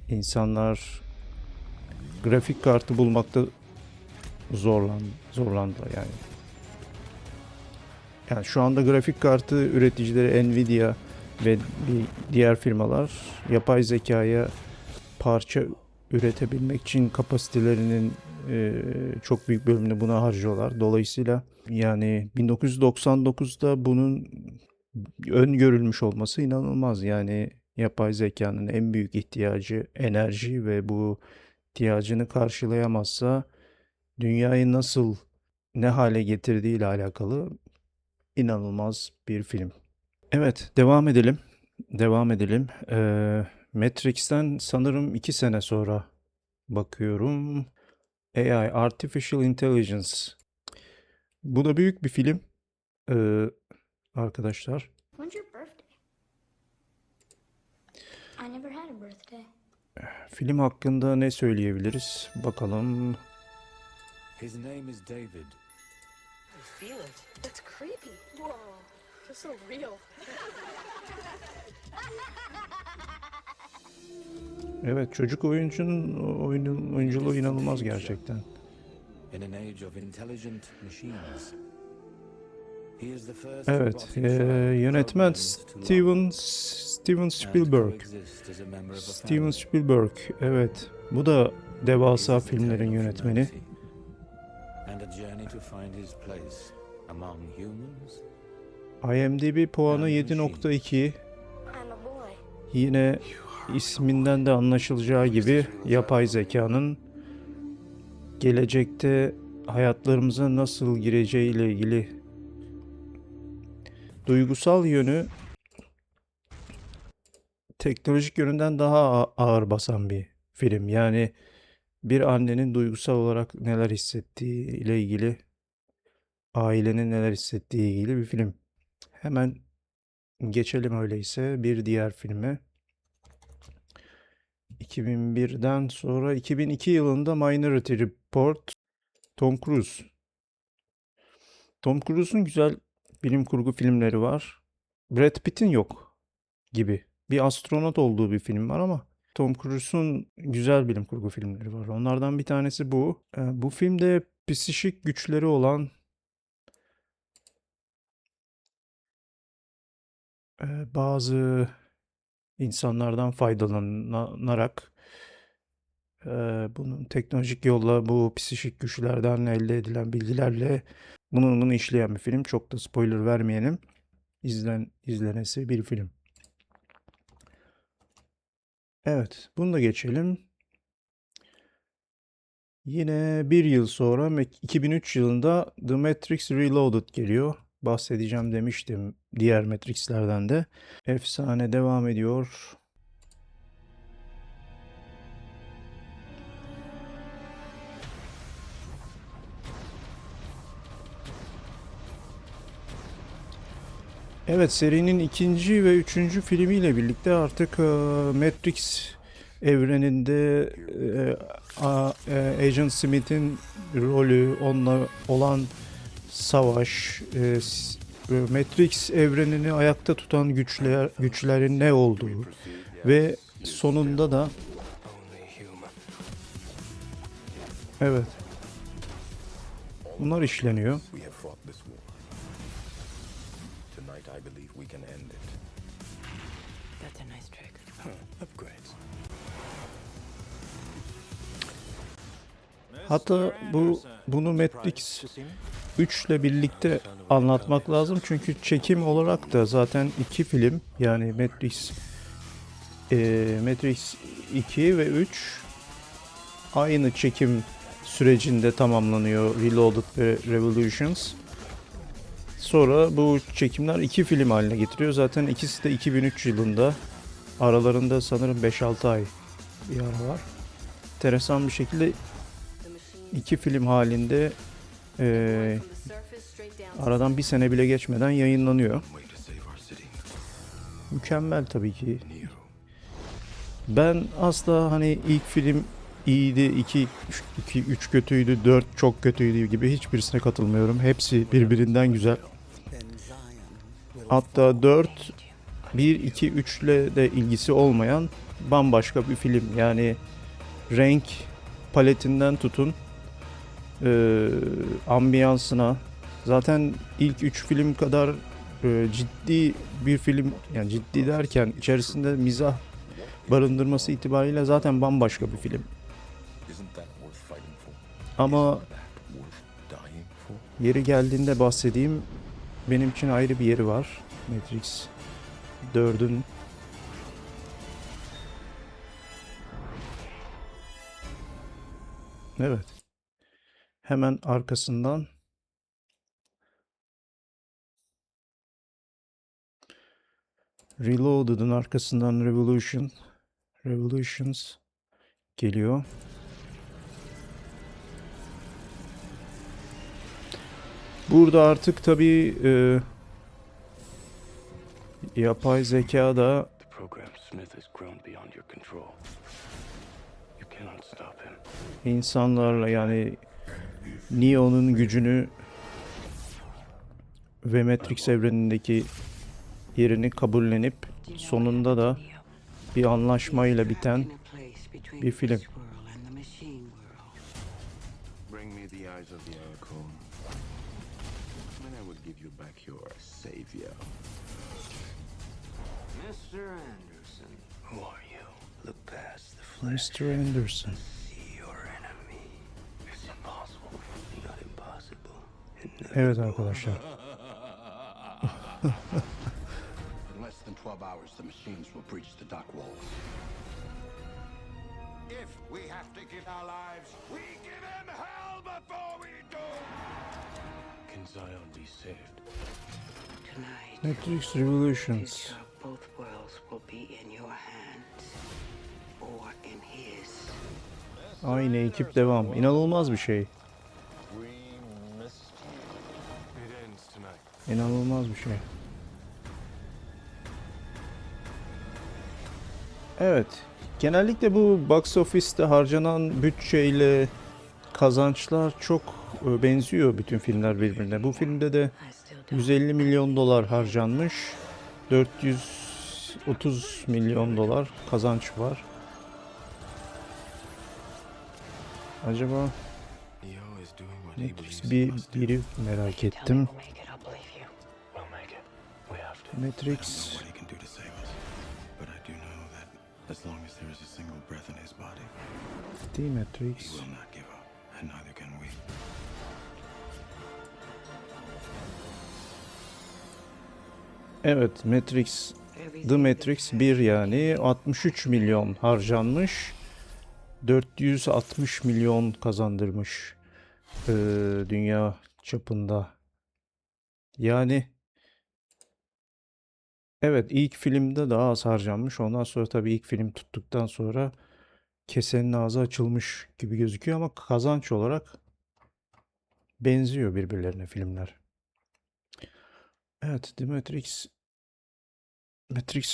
insanlar grafik kartı bulmakta zorlandılar yani. Yani şu anda grafik kartı üreticileri Nvidia ve diğer firmalar yapay zekaya parça üretebilmek için kapasitelerinin çok büyük bölümünü buna harcıyorlar. Dolayısıyla yani 1999'da bunun öngörülmüş olması inanılmaz. Yani yapay zekanın en büyük ihtiyacı enerji ve bu ihtiyacını karşılayamazsa dünyayı ne hale getirdiği ile alakalı inanılmaz bir film. Evet, devam edelim. Matrix'ten sanırım 2 sene sonra bakıyorum. AI, Artificial Intelligence. Bu da büyük bir film. Arkadaşlar. When's your birthday? I never had a birthday. Film hakkında ne söyleyebiliriz? Bakalım. His name is David. Feel it. That's creepy. Whoa. Feels so real. Evet, çocuk oyunculuğu inanılmaz gerçekten. In an age of intelligent machines. He is the first Evet, yönetmen Steven Spielberg. Steven Spielberg, evet. Bu da devasa filmlerin yönetmeni. And a journey to find his place among humans. IMDb puanı 7.2. I'm a boy. Yine isminden de anlaşılacağı gibi yapay zekanın gelecekte hayatlarımıza nasıl gireceği ile ilgili duygusal yönü teknolojik yönünden daha ağır basan bir film. Yani bir annenin duygusal olarak neler hissettiği ile ilgili, ailenin neler hissettiği ile ilgili bir film. Hemen geçelim öyleyse bir diğer filme. 2001'den sonra 2002 yılında Minority Report, Tom Cruise. Tom Cruise'un güzel bilim kurgu filmleri var. Brad Pitt'in yok gibi. Bir astronot olduğu bir film var ama Tom Cruise'un güzel bilim kurgu filmleri var. Onlardan bir tanesi bu. Bu filmde psikik güçleri olan bazı insanlardan faydalanarak bunun teknolojik yolla bu psikik güçlerden elde edilen bilgilerle bunu işleyen bir film. Çok da spoiler vermeyelim. İzlenesi bir film. Evet, bunu da geçelim. Yine bir yıl sonra 2003 yılında The Matrix Reloaded geliyor. Bahsedeceğim demiştim diğer Matrix'lerden de. Efsane devam ediyor. Evet, serinin ikinci ve üçüncü filmiyle birlikte artık Matrix evreninde Agent Smith'in rolü, onunla olan savaş, Matrix evrenini ayakta tutan güçlerin ne olduğu ve sonunda da evet, bunlar işleniyor. Hatta bunu Matrix 3 ile birlikte anlatmak lazım. Çünkü çekim olarak da zaten iki film, yani Matrix 2 ve 3 aynı çekim sürecinde tamamlanıyor. Reloaded ve Revolutions. Sonra bu çekimler iki film haline getiriyor. Zaten ikisi de 2003 yılında. Aralarında sanırım 5-6 ay bir ara var. Enteresan bir şekilde iki film halinde Aradan bir sene bile geçmeden yayınlanıyor. Mükemmel tabii ki. Ben asla hani ilk film iyiydi, 2 3 kötüydü, 4 çok kötüydü gibi hiçbirisine katılmıyorum. Hepsi birbirinden güzel. Hatta 4 1 2 3 ile de ilgisi olmayan bambaşka bir film. Yani renk paletinden tutun ambiyansına. Zaten ilk 3 film kadar ciddi bir film, yani ciddi derken içerisinde mizah barındırması itibariyle zaten bambaşka bir film. Ama yeri geldiğinde bahsedeyim, benim için ayrı bir yeri var. Matrix 4'ün evet. Hemen arkasından Reloaded'ın arkasından Revolutions geliyor. Burada artık tabii yapay zeka da insanlarla, yani Neo'nun gücünü ve Matrix evrenindeki yerini kabullenip sonunda da bir anlaşmayla biten bir film. Bring me the eyes of the Oracle, and I will give you back your savior. Mr. Anderson, who are you? Look past the flesh. Mr. Anderson. See your enemy. It's impossible. Not impossible. Evet arkadaşlar. In less than 12 hours, the machines will breach the dock walls. If we have to give our lives, we give him hell before we do! Can Zion be saved? Tonight, Matrix Revolutions. future of both worlds will be in your hands or in his. Aynı ekip devam. İnanılmaz bir şey. We missed you. It ends tonight. İnanılmaz bir şey. Evet. Genellikle bu box office'te harcanan bütçeyle kazançlar çok benziyor, bütün filmler birbirine. Bu filmde de 150 milyon dolar harcanmış. 430 milyon dolar kazanç var. Acaba Matrix biri merak ettim. Matrix As long as there is a single breath in his body, The Matrix. he will not give up, and neither can we. Evet, Matrix, The Matrix 1 yani 63 milyon harcanmış. 460 milyon kazandırmış dünya çapında. Yani evet, ilk filmde daha az harcanmış. Ondan sonra tabii ilk film tuttuktan sonra kesenin ağzı açılmış gibi gözüküyor ama kazanç olarak benziyor birbirlerine filmler. Evet, The Matrix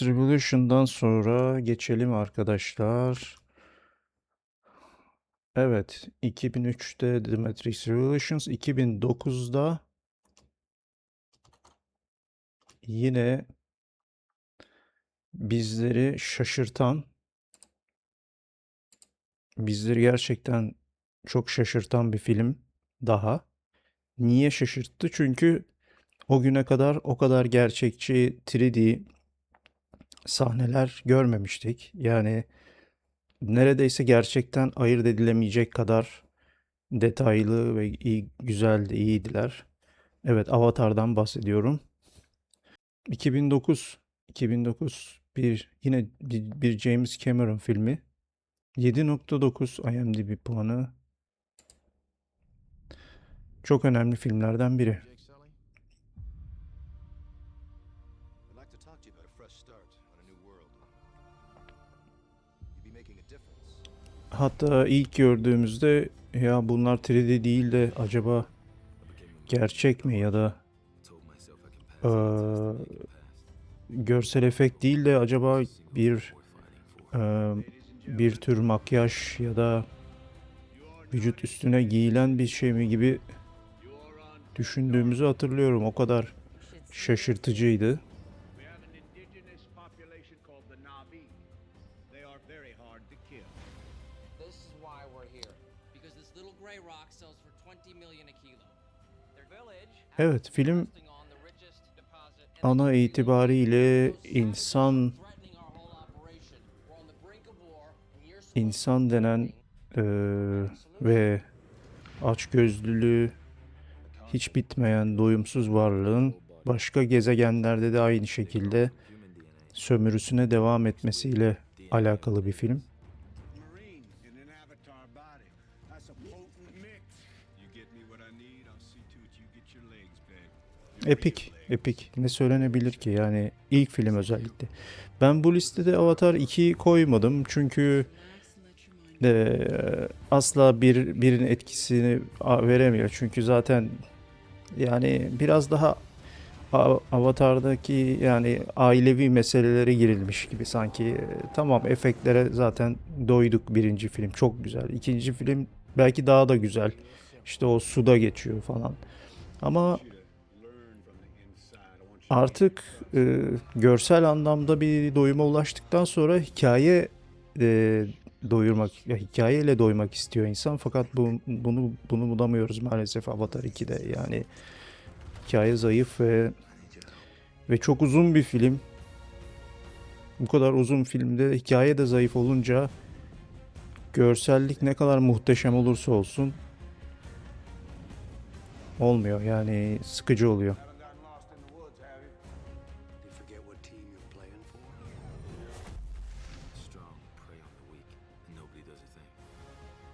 Revolution'dan sonra geçelim arkadaşlar. Evet, 2003'te The Matrix Revolutions, 2009'da yine bizleri şaşırtan, bizleri gerçekten çok şaşırtan bir film daha. Niye şaşırttı? Çünkü o güne kadar o kadar gerçekçi 3D sahneler görmemiştik. Yani neredeyse gerçekten ayırt edilemeyecek kadar detaylı ve iyi, güzeldi, iyiydiler. Evet, Avatar'dan bahsediyorum. 2009 yine bir James Cameron filmi. 7.9 IMDb puanı. Çok önemli filmlerden biri. Hatta ilk gördüğümüzde ya bunlar 3D değil de acaba gerçek mi ya da eee, görsel efekt değil de acaba bir tür makyaj ya da vücut üstüne giyilen bir şey mi gibi düşündüğümüzü hatırlıyorum. O kadar şaşırtıcıydı. We have an indigenous population called the Na'vi. They are very hard to kill. This is why we're here. Because this little gray rock sells for 20 million a kilo. Their village Evet, film resting on the richest deposit in ana itibariyle insan threatening our whole operation. We're on the brink of war and you're supposed insan denen ve açgözlülüğü hiç bitmeyen doyumsuz varlığın başka gezegenlerde de aynı şekilde sömürüsüne devam etmesiyle alakalı bir film. Marine in an avatar body. That's a potent mix. You get me what I need, I'll see to it you get your legs back. Epik, epik. Ne söylenebilir ki? Yani ilk film özellikle. Ben bu listede Avatar 2'yi koymadım çünkü asla birinin etkisini veremiyor. Çünkü zaten yani biraz daha Avatar'daki yani ailevi meselelere girilmiş gibi sanki. Tamam, efektlere zaten doyduk, birinci film çok güzel. İkinci film belki daha da güzel. İşte o suda geçiyor falan. Ama artık görsel anlamda bir doyuma ulaştıktan sonra hikayeyle doymak istiyor insan. Fakat bunu bulamıyoruz maalesef Avatar 2'de. Yani hikaye zayıf ve çok uzun bir film. Bu kadar uzun filmde hikaye de zayıf olunca görsellik ne kadar muhteşem olursa olsun olmuyor. Yani sıkıcı oluyor. Haven't gotten lost in the woods, have you? You forget what team you're playing for? Strong prey on the weak, and nobody does a thing.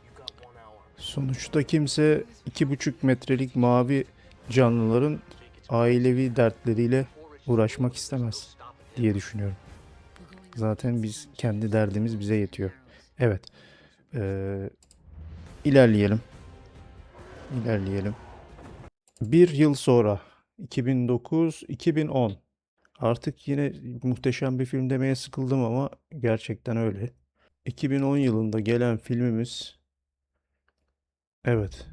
You got 1 hour. Sonuçta kimse 2,5 metrelik mavi canlıların ailevi dertleriyle uğraşmak istemez diye düşünüyorum. Zaten kendi derdimiz bize yetiyor. Evet. İlerleyelim. Bir yıl sonra 2009-2010. Artık yine muhteşem bir film demeye sıkıldım ama gerçekten öyle. 2010 yılında gelen filmimiz, evet,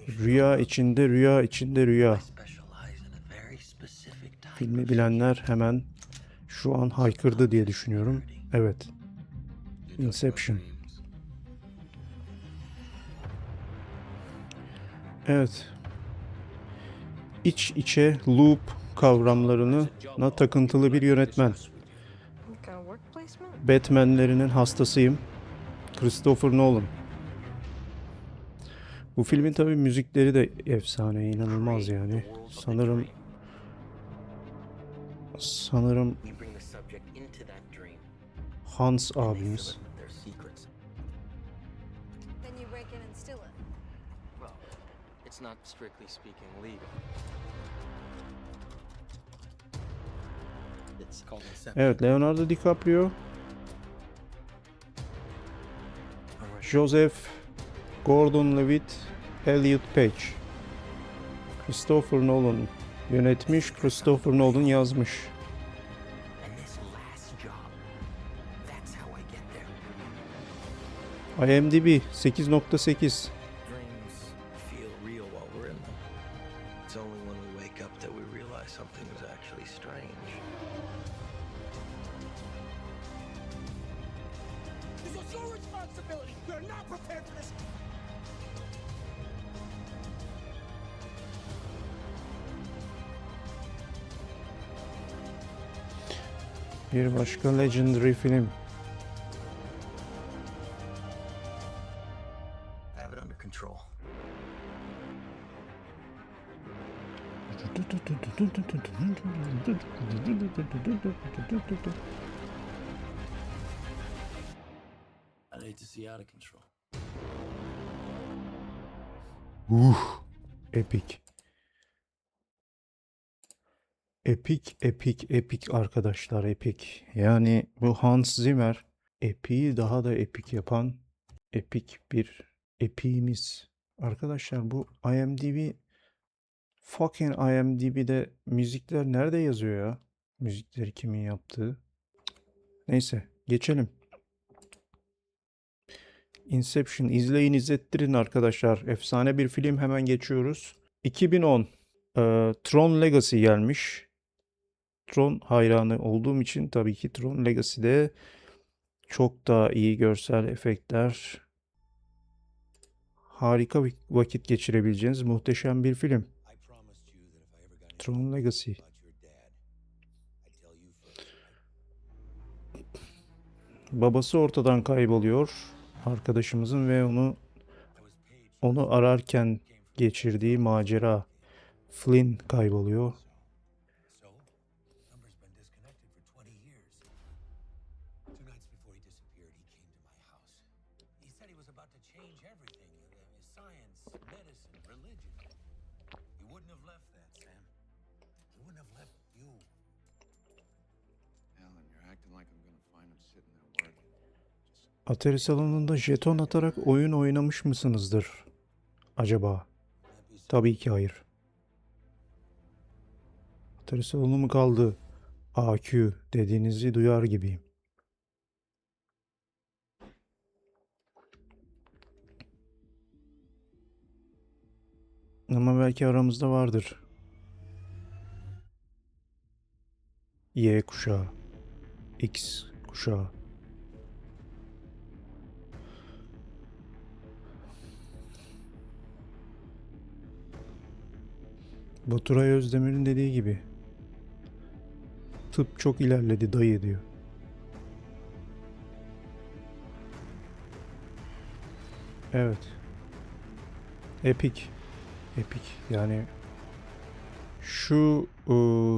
Rüya içinde rüya içinde rüya. Filmi bilenler hemen şu an haykırdı diye düşünüyorum. Evet. Inception. Evet. İç içe loop kavramlarına takıntılı bir yönetmen. Batman'lerinin hastasıyım. Christopher Nolan. Bu filmin tabii müzikleri de efsane, inanılmaz yani. Sanırım We bring the subject into that dream. Hans abimiz. Their secrets. Then you break in and steal it. Well, it's not strictly speaking legal. It's called Inception. Evet, Leonardo DiCaprio, Joseph Gordon-Levitt, Elliot Page. Christopher Nolan yönetmiş, Christopher Nolan yazmış. And this last job, that's how I get there. IMDb 8.8. Dreams feel real while we're in them. It's only when we wake up that we realize something was actually strange. This was your responsibility. We're not prepared for this. Bir başka legendary film. I have it under control. I'd hate to see out of control. Epik. Epik arkadaşlar, epik. Yani bu Hans Zimmer epiği daha da epik yapan epik bir epiğimiz. Arkadaşlar bu IMDb'de müzikler nerede yazıyor ya? Müzikleri kimin yaptığı? Neyse geçelim. Inception izleyin izlettirin arkadaşlar. Efsane bir film, hemen geçiyoruz. 2010 Tron Legacy gelmiş. Tron hayranı olduğum için tabii ki Tron Legacy'de çok daha iyi görsel efektler, harika bir vakit geçirebileceğiniz muhteşem bir film. Tron Legacy. Babası ortadan kayboluyor arkadaşımızın ve onu ararken geçirdiği macera. Flynn kayboluyor. Atari salonunda jeton atarak oyun oynamış mısınızdır acaba? Tabii ki hayır. Atari salonu mu kaldı? AQ dediğinizi duyar gibiyim. Ama belki aramızda vardır. Y kuşağı, X kuşağı. Baturay Özdemir'in dediği gibi tıp çok ilerledi dayı diyor. Evet. Epik. Epik. Yani şu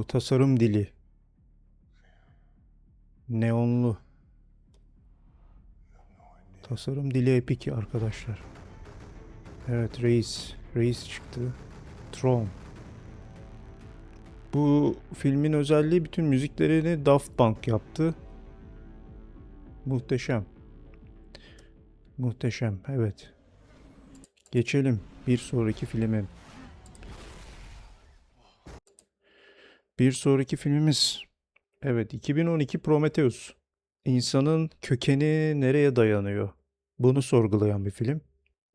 tasarım dili. Neonlu. Tasarım dili epik arkadaşlar. Evet, Reis çıktı. Tron. Bu filmin özelliği, bütün müziklerini Daft Punk yaptı. Muhteşem. Muhteşem, evet. Geçelim bir sonraki filme. Bir sonraki filmimiz, evet, 2012 Prometheus. İnsanın kökeni nereye dayanıyor? Bunu sorgulayan bir film.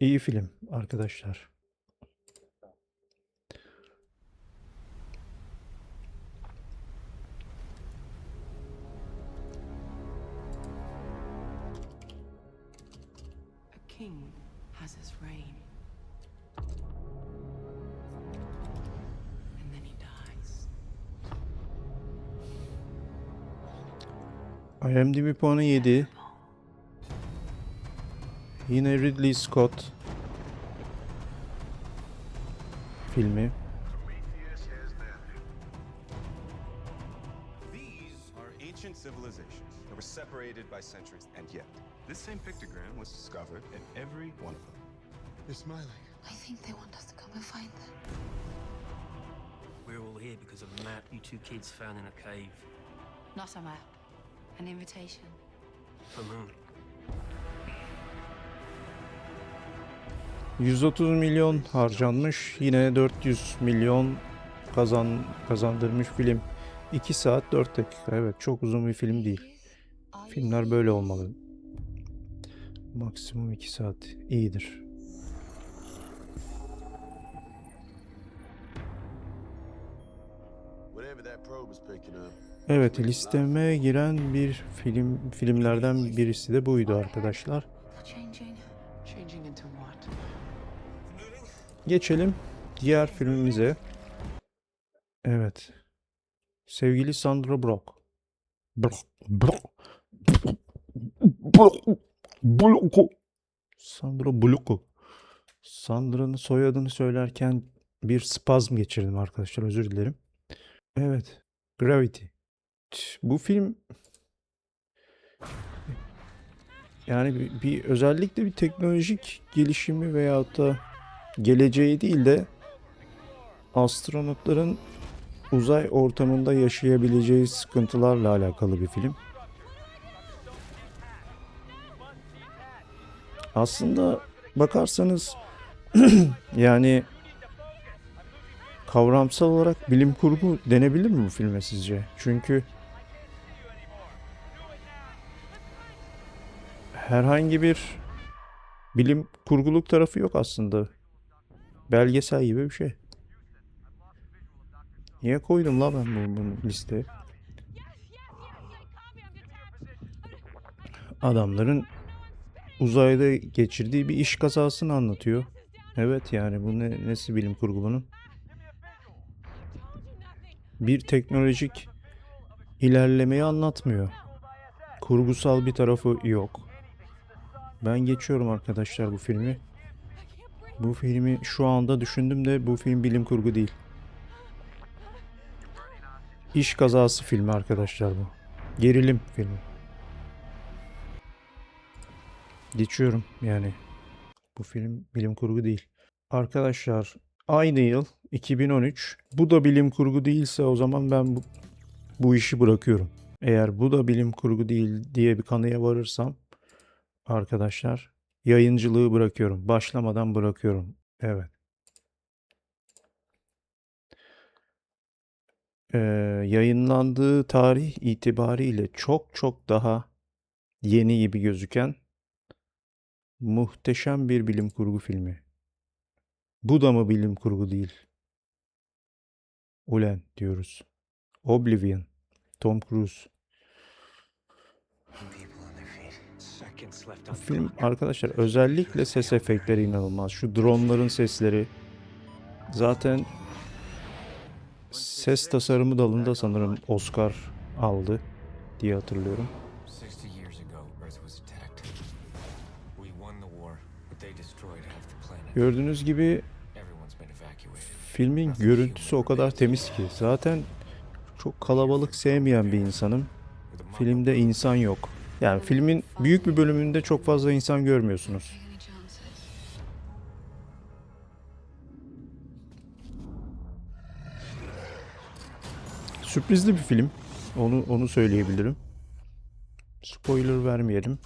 İyi film arkadaşlar. King has his reign. And then he dies. IMDb puanı 7. Yine Ridley Scott filmi. These are ancient civilizations that were separated by centuries, and yet this same pictogram was discovered in every one of them. You're smiling. I think they want us to come and find them. We're all here because of a map you two kids found in a cave. Not a map. An invitation. From whom? 130 milyon harcanmış. Yine 400 milyon kazandırmış film. 2 saat 4 dakika. Evet, çok uzun bir film değil. Filmler böyle olmalı. Maksimum 2 saat iyidir. Evet, listeme giren bir filmlerden birisi de buydu arkadaşlar. Changing into what? Geçelim diğer filmimize. Evet. Sevgili Sandra Bullock. Sandra Bullock. Sandra'nın soyadını söylerken bir spazm geçirdim arkadaşlar. Özür dilerim. Evet. Gravity. Bu film yani özellikle bir teknolojik gelişimi veyahut da geleceği değil de astronotların uzay ortamında yaşayabileceği sıkıntılarla alakalı bir film. Aslında bakarsanız yani kavramsal olarak bilim kurgu denebilir mi bu filme sizce? Çünkü herhangi bir bilim kurguluk tarafı yok aslında. Belgesel gibi bir şey. Niye koydum la ben bunu listeye? Adamların uzayda geçirdiği bir iş kazasını anlatıyor. Evet yani bu nesi bilim kurgu bunun? Bir teknolojik ilerlemeyi anlatmıyor. Kurgusal bir tarafı yok. Ben geçiyorum arkadaşlar bu filmi. Bu filmi şu anda düşündüm de bu film bilim kurgu değil. İş kazası filmi arkadaşlar bu. Gerilim filmi. Geçiyorum yani. Bu film bilim kurgu değil. Arkadaşlar aynı yıl 2013. Bu da bilim kurgu değilse o zaman ben bu işi bırakıyorum. Eğer bu da bilim kurgu değil diye bir kanıya varırsam arkadaşlar yayıncılığı bırakıyorum. Başlamadan bırakıyorum. Evet. Yayınlandığı tarih itibariyle çok daha yeni gibi gözüken muhteşem bir bilim kurgu filmi. Bu da mı bilim kurgu değil? Ulen diyoruz. Oblivion. Tom Cruise. Bu film arkadaşlar özellikle ses efektleri inanılmaz. Şu dronların sesleri. Zaten ses tasarımı dalında sanırım Oscar aldı diye hatırlıyorum. Gördüğünüz gibi filmin görüntüsü o kadar temiz ki. Zaten çok kalabalık sevmeyen bir insanım. Filmde insan yok. Yani filmin büyük bir bölümünde çok fazla insan görmüyorsunuz. Sürprizli bir film. Onu söyleyebilirim. Spoiler vermeyelim.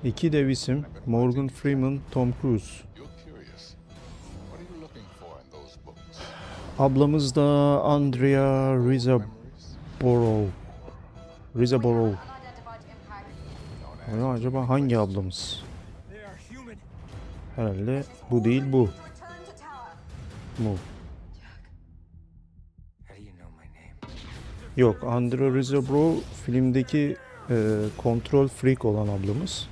İki dev isim Morgan Freeman, Tom Cruise. Ablamız da Andrea Riseborough. Ya acaba hangi ablamız? Herhalde bu değil bu. Bu. Yok, Andrea Riseborough filmdeki kontrol freak olan ablamız.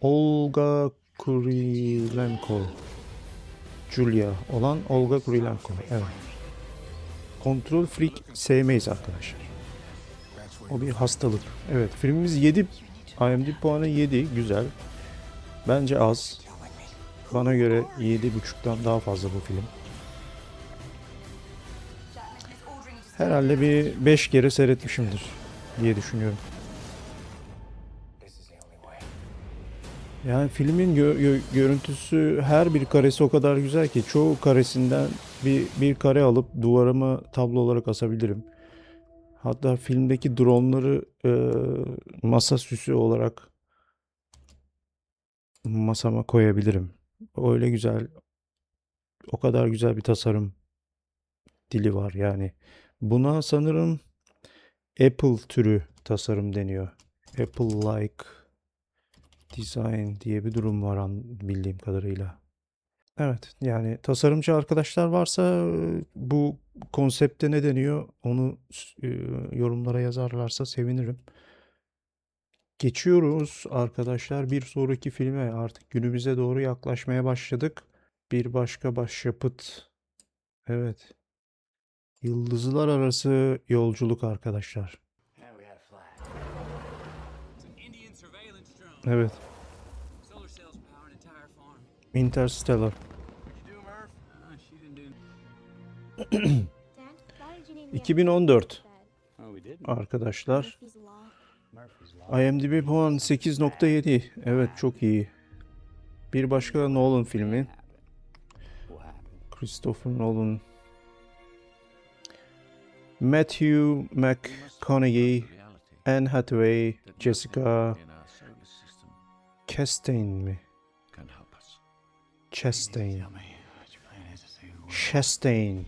Olga Kurilenko. Julia olan Olga Kurilenko. Evet. Kontrol freak sevmeyiz arkadaşlar. O bir hastalık. Evet, filmimiz 7. IMDb puanı 7. Güzel. Bence az. Bana göre 7.5'tan daha fazla bu film. Herhalde bir 5 kere seyretmişimdir diye düşünüyorum. Yani filmin görüntüsü her bir karesi o kadar güzel ki çoğu karesinden bir kare alıp duvarıma tablo olarak asabilirim. Hatta filmdeki dronları masa süsü olarak masama koyabilirim. Öyle güzel, o kadar güzel bir tasarım dili var yani. Buna sanırım Apple türü tasarım deniyor. Apple-like design diye bir durum var bildiğim kadarıyla. Evet, yani tasarımcı arkadaşlar varsa bu konsepte ne deniyor onu yorumlara yazarlarsa sevinirim. Geçiyoruz arkadaşlar bir sonraki filme. Artık günümüze doğru yaklaşmaya başladık. Bir başka başyapıt. Evet. Yıldızlar arası yolculuk arkadaşlar. Evet. Interstellar. 2014 arkadaşlar. IMDb puan 8.7. Evet, çok iyi. Bir başka Nolan filmi. Christopher Nolan. Matthew McConaughey, Anne Hathaway, Jessica Chastain mi? Chastain.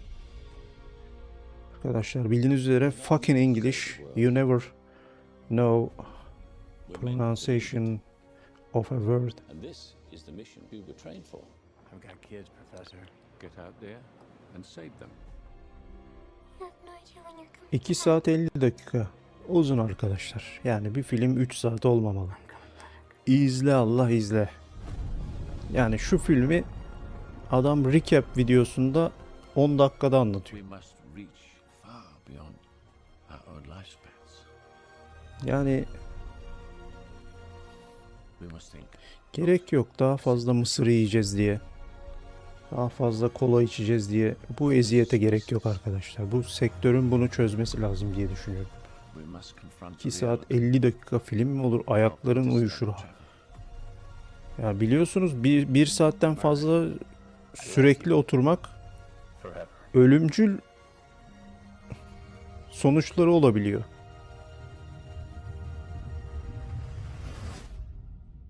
Arkadaşlar bildiğiniz üzere fucking English. You never know pronunciation of a word. And this is the mission we were trained for. I've got kids, Professor. Get out there and save them. 2 saat 50 dakika. Uzun arkadaşlar. Yani bir film 3 saat olmamalı. İzle Allah izle. Yani şu filmi adam recap videosunda 10 dakikada anlatıyor. We must reach far beyond our own lifespans. Yani We must think. gerek yok daha fazla mısır yiyeceğiz diye. Daha fazla kola içeceğiz diye. Bu eziyete gerek yok arkadaşlar. Bu sektörün bunu çözmesi lazım diye düşünüyorum. We must confront 2 saat 50 dakika film mi olur? Ayakların uyuşur. Ya biliyorsunuz bir saatten fazla sürekli oturmak ölümcül sonuçları olabiliyor.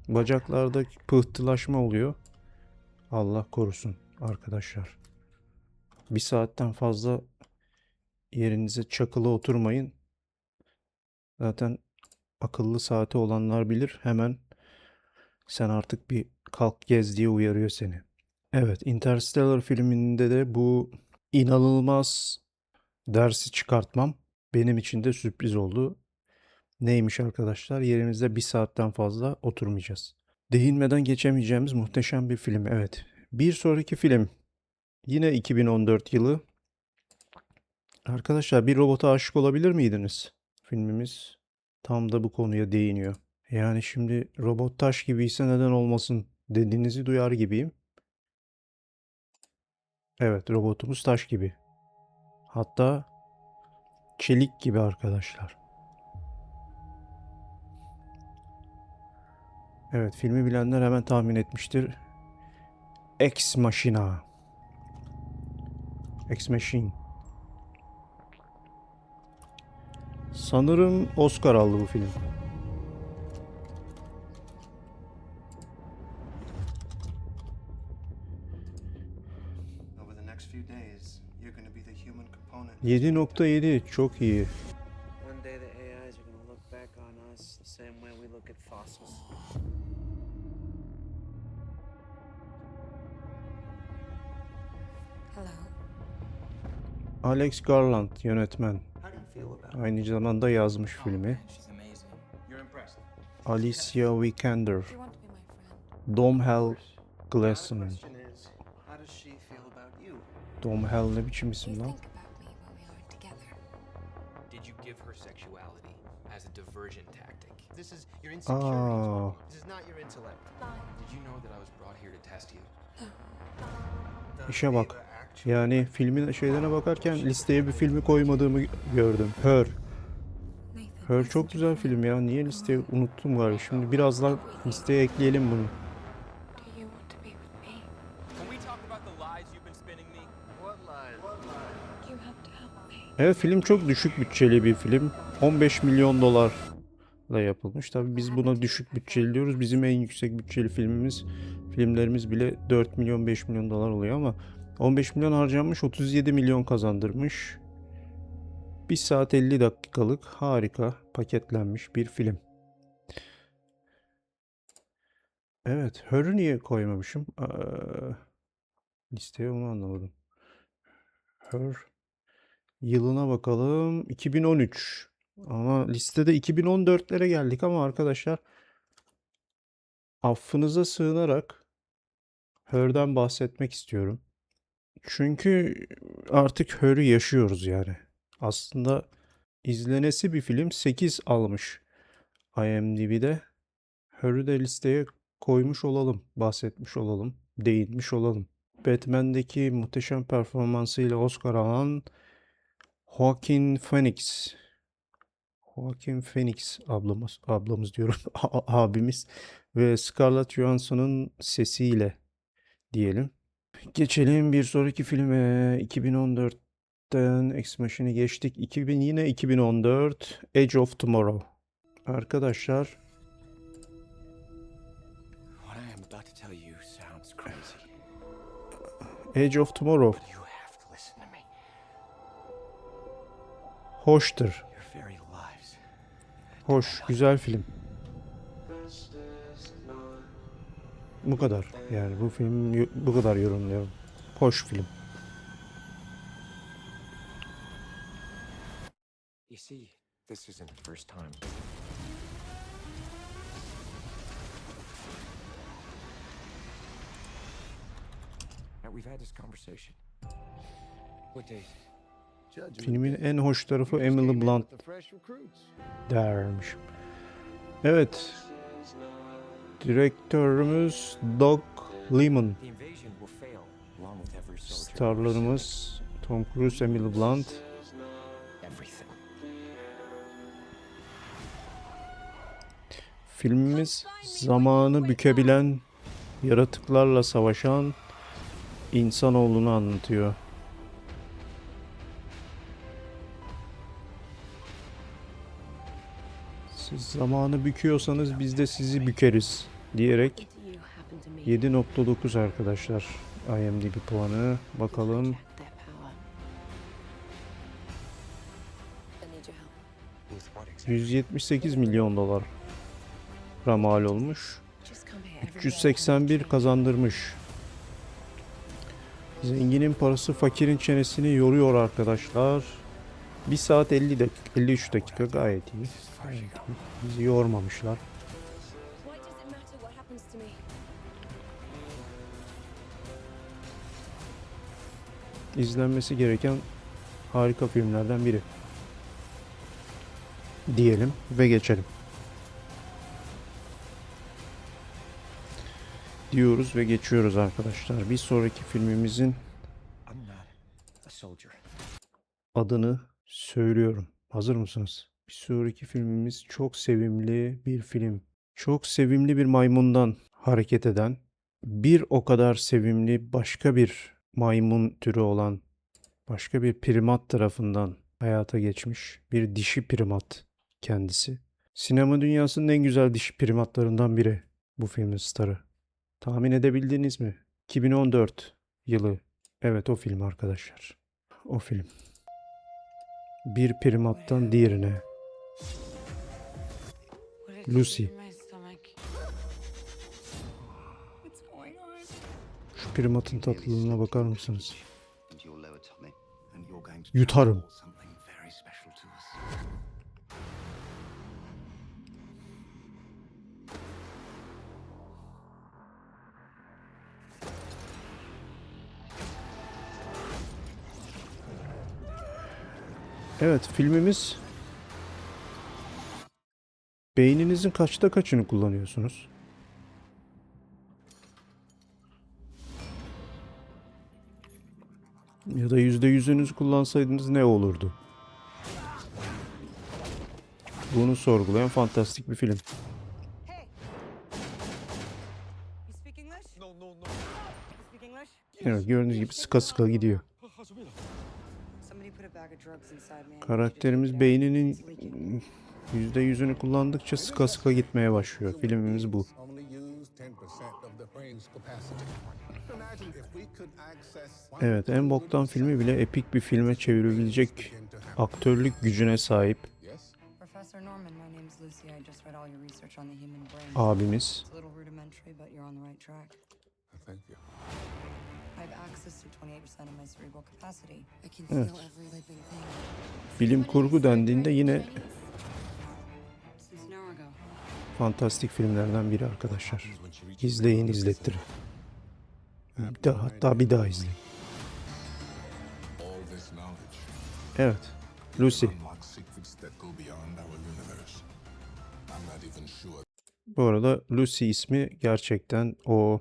Bacaklarda pıhtılaşma oluyor. Allah korusun arkadaşlar. Bir saatten fazla yerinize çakılı oturmayın. Zaten akıllı saati olanlar bilir. Hemen sen artık bir kalk gez diye uyarıyor seni. Evet, Interstellar filminde de bu inanılmaz dersi çıkartmam benim için de sürpriz oldu. Neymiş arkadaşlar? Yerimizde bir saatten fazla oturmayacağız. Değinmeden geçemeyeceğimiz muhteşem bir film. Evet. Bir sonraki film yine 2014 yılı. Arkadaşlar bir robota aşık olabilir miydiniz? Filmimiz tam da bu konuya değiniyor. Yani şimdi robot taş gibiyse neden olmasın dediğinizi duyar gibiyim. Evet, robotumuz taş gibi. Hatta çelik gibi arkadaşlar. Evet, filmi bilenler hemen tahmin etmiştir. Ex Machina. Ex Machine. Sanırım Oscar aldı bu film. Over the next few days, you're going to be the human component. 7.7 çok iyi. One day the AIs are gonna look back on us the same way we look at fossils. Hello. Alex Garland yönetmen. How do you feel about it? Aynı zamanda yazmış filmi. She's amazing. You're impressed. Alicia Vikander. Do you want to be my friend? Domhnall The Gleeson. question is, how does she feel about you? Domhnall ne biçim You isim lan? think about me when we aren't together. Did you give her sexuality as a diversion tactic? This is your insecurity Aa, talking. This is not your intellect. Did you know that I was brought here to test you? işe bak. Yani filmin şeylerine bakarken listeye bir filmi koymadığımı gördüm. Her. Her çok güzel film ya. Niye listeye unuttum galiba. Şimdi birazdan listeye ekleyelim bunu. Do you want to be with me? Can we talk about the lies you've been spinning me? What lies? You have to help me. Evet, film çok düşük bütçeli bir film. 15 milyon dolarla yapılmış. Tabii biz buna düşük bütçeli diyoruz. Bizim en yüksek bütçeli filmlerimiz bile 4 milyon 5 milyon dolar oluyor ama 15 milyon harcanmış, 37 milyon kazandırmış. 1 saat 50 dakikalık harika paketlenmiş bir film. Evet, Her'ü niye koymamışım? Listeye onu anlamadım. Her yılına bakalım. 2013. Ama listede 2014'lere geldik ama arkadaşlar affınıza sığınarak Her'den bahsetmek istiyorum. Çünkü artık Her'ü yaşıyoruz yani. Aslında izlenesi bir film, 8 almış IMDb'de. Her'ü de listeye koymuş olalım, bahsetmiş olalım, değinmiş olalım. Batman'deki muhteşem performansıyla Oscar alan Joaquin Phoenix ablamız diyorum, abimiz ve Scarlett Johansson'un sesiyle diyelim. Geçelim bir sonraki filme. 2014'ten Ex Machine'i geçtik. Yine 2014 Edge of Tomorrow. Arkadaşlar What I am about to tell you sounds crazy. Edge of Tomorrow You have to listen to me. hoştur. Your very lives. Hoş, güzel film. Bu kadar. Yani bu film bu kadar yorumluyorum. Hoş film. You see, this isn't the first time. That we've had this conversation. What date? Filmin en hoş tarafı Emily Blunt dermiş. Evet. Direktörümüz Doug Liman. The invasion will fail along with every soldier. Starlarımız Tom Cruise, Emily Blunt. Everything. Filmimiz zamanı bükebilen, yaratıklarla savaşan insanoğlunu anlatıyor. Siz zamanı büküyorsanız biz de sizi bükeriz diyerek 7.9 arkadaşlar IMDb puanı. Bakalım. 178 milyon dolar mal olmuş. 381 kazandırmış. Zenginin parası fakirin çenesini yoruyor arkadaşlar. 1 saat 53 dakika gayet iyi. Bizi yormamışlar. İzlenmesi gereken harika filmlerden biri. Diyelim ve geçelim. Diyoruz ve geçiyoruz arkadaşlar. Bir sonraki filmimizin adını söylüyorum. Hazır mısınız? Bir sonraki filmimiz çok sevimli bir film. Çok sevimli bir maymundan hareket eden, bir o kadar sevimli başka bir maymun türü olan başka bir primat tarafından hayata geçmiş bir dişi primat kendisi. Sinema dünyasının en güzel dişi primatlarından biri bu filmin starı. Tahmin edebildiniz mi? 2014 yılı. Evet, o film arkadaşlar. O film. Bir primattan diğerine. Lucy. Şu primatın tatlılığına bakar mısınız? Yutarım. Evet, filmimiz beyninizin kaçta kaçını kullanıyorsunuz? Ya da %100'ünüzü kullansaydınız ne olurdu? Bunu sorgulayan fantastik bir film. Evet, gördüğünüz gibi sıka sıka gidiyor. Karakterimiz beyninin %100'ünü kullandıkça sıka sıka gitmeye başlıyor. Filmimiz bu. Evet, en boktan filmi bile epik bir filme çevirebilecek aktörlük gücüne sahip abimiz. Evet. Bilim kurgu dendiğinde yine fantastik filmlerden biri arkadaşlar. İzleyin, izlettirin. Hatta bir daha izleyin. Evet, Lucy. Bu arada Lucy ismi gerçekten o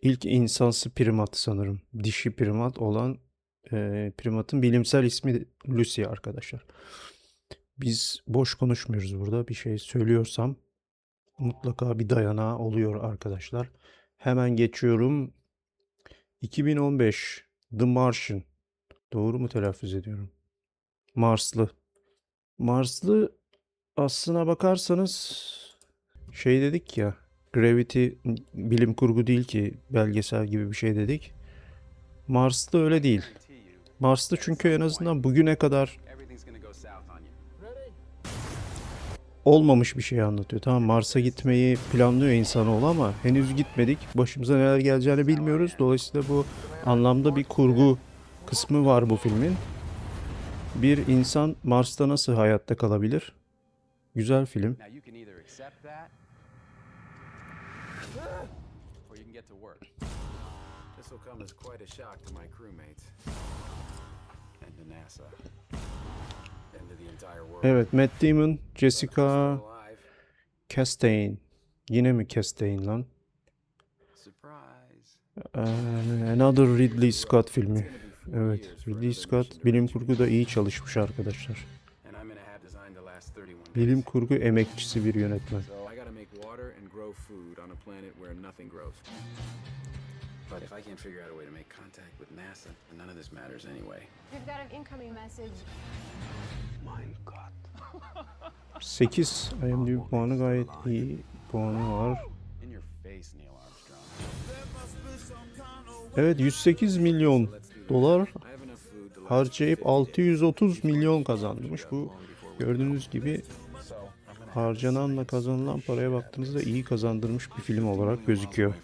ilk insansı primat sanırım. Dişi primat olan primatın bilimsel ismi Lucy arkadaşlar. Biz boş konuşmuyoruz burada. Bir şey söylüyorsam mutlaka bir dayanağı oluyor arkadaşlar. Hemen geçiyorum. 2015 The Martian. Doğru mu telaffuz ediyorum? Marslı. Marslı aslına bakarsanız şey dedik ya, Gravity bilim kurgu değil ki, belgesel gibi bir şey dedik. Marslı öyle değil. Marslı çünkü en azından bugüne kadar olmamış bir şey anlatıyor. Tamam, Mars'a gitmeyi planlıyor insanoğlu ama henüz gitmedik. Başımıza neler geleceğini bilmiyoruz. Dolayısıyla bu anlamda bir kurgu kısmı var bu filmin. Bir insan Mars'ta nasıl hayatta kalabilir? Güzel film. Evet, Matt Damon, Jessica Chastain. Yine mi Chastain lan? Another Ridley Scott filmi. Evet, Ridley Scott bilim kurguda iyi çalışmış arkadaşlar. Bilim kurgu emekçisi bir yönetmen. But if I can't figure out a way to make contact with NASA, then none of this matters anyway. We've got an incoming message. My God. 8 IMDb puanı gayet iyi puanı var. In your face, Neil Armstrong. Evet, 108 milyon dolar harcayıp 630 milyon kazandırmış. Bu gördüğünüz gibi harcananla kazanılan paraya baktığınızda iyi kazandırmış bir film olarak gözüküyor.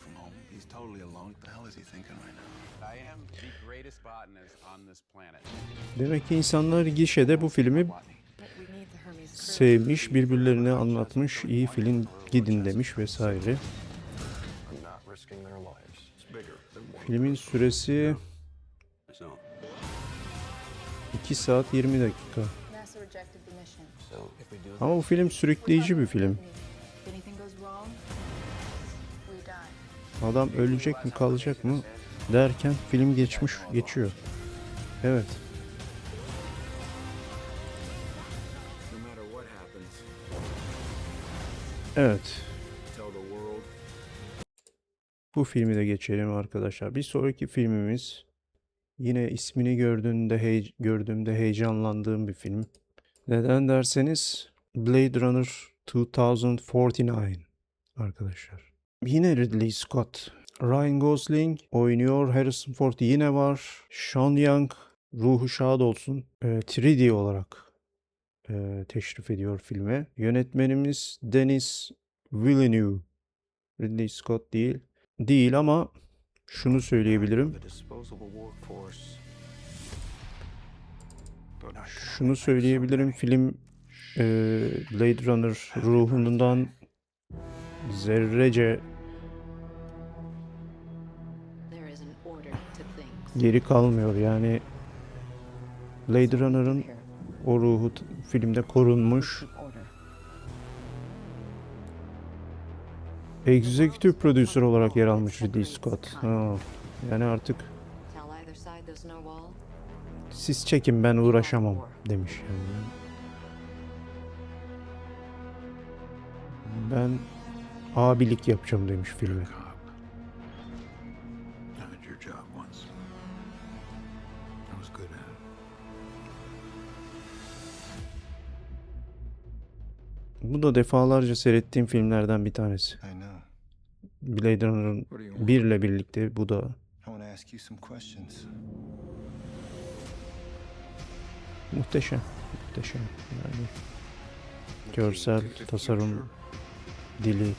Demek ki insanlar gişede bu filmi sevmiş, birbirlerine anlatmış, iyi film gidin demiş vesaire. Filmin süresi 2 saat 20 dakika. Ama bu film sürükleyici bir film. Adam ölecek mi kalacak mı derken film geçiyor. Evet. Evet. Bu filmi de geçelim arkadaşlar. Bir sonraki filmimiz yine ismini gördüğümde heyecanlandığım bir film. Neden derseniz Blade Runner 2049 arkadaşlar. Yine Ridley Scott. Ryan Gosling oynuyor. Harrison Ford yine var. Sean Young ruhu şad olsun. 3D olarak teşrif ediyor filme. Yönetmenimiz Denis Villeneuve. Ridley Scott değil. Değil ama şunu söyleyebilirim. Film Blade Runner ruhundan zerrece geri kalmıyor. Yani Blade Runner'ın o ruhu filmde korunmuş. Executive Producer olarak yer almış Ridley Scott. Yani artık siz çekin, ben uğraşamam demiş. Yani. Ben abilik yapacağım demiş filme. Bu da defalarca seyrettiğim filmlerden bir tanesi. Blade Runner'ın 1 ile birlikte bu da. Muhteşem. Yani görsel tasarım, dili.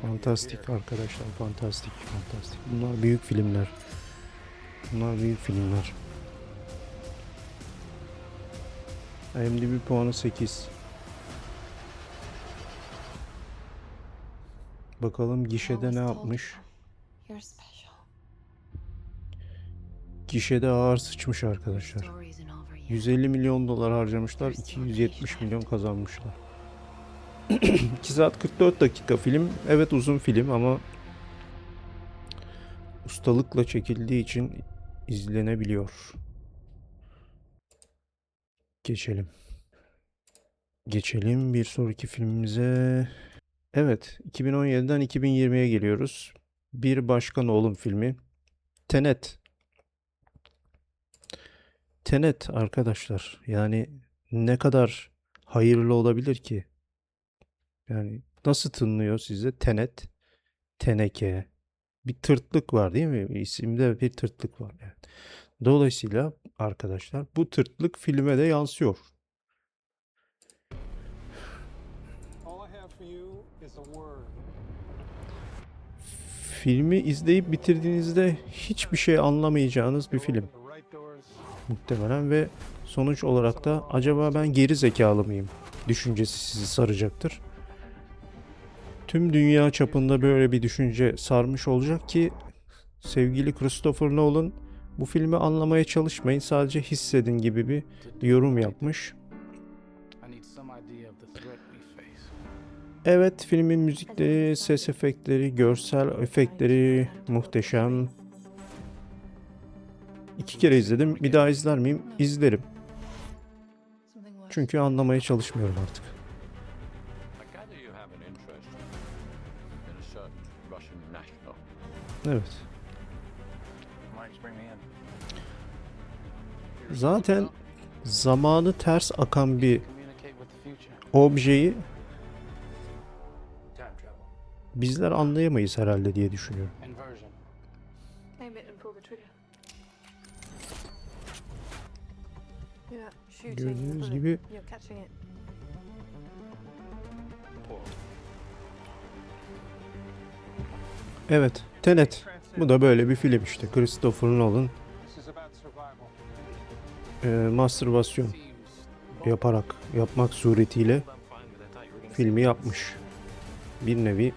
Fantastik arkadaşlar, fantastik. Bunlar büyük filmler. IMDb puanı 8. Bakalım gişede ne yapmış? Gişede ağır sıçmış arkadaşlar. 150 milyon dolar harcamışlar, 270 milyon kazanmışlar. 2 saat 44 dakika film. Evet, uzun film ama ustalıkla çekildiği için izlenebiliyor. Geçelim. Geçelim bir sonraki filmimize. Evet, 2017'den 2020'ye geliyoruz. Bir Başka Nolan filmi. Tenet. Tenet arkadaşlar. Yani ne kadar hayırlı olabilir ki? Yani nasıl tınlıyor size? Tenet, teneke. Bir tırtlık var değil mi? İsimde bir tırtlık var. Yani. Dolayısıyla arkadaşlar bu tırtlık filme de yansıyor. Filmi izleyip bitirdiğinizde hiçbir şey anlamayacağınız bir film. Muhtemelen ve sonuç olarak da acaba ben geri zekalı mıyım düşüncesi sizi saracaktır. Tüm dünya çapında böyle bir düşünce sarmış olacak ki sevgili Christopher Nolan bu filmi anlamaya çalışmayın, sadece hissedin gibi bir yorum yapmış. Evet, filmin müzikleri, ses efektleri, görsel efektleri muhteşem. 2 kere izledim. Bir daha izler miyim? İzlerim. Çünkü anlamaya çalışmıyorum artık. Evet. Zaten zamanı ters akan bir objeyi bizler anlayamayız herhalde diye düşünüyorum. Gördüğünüz gibi evet, Tenet. Bu da böyle bir film işte. Christopher Nolan mastürbasyon yapmak suretiyle filmi yapmış. Bir nevi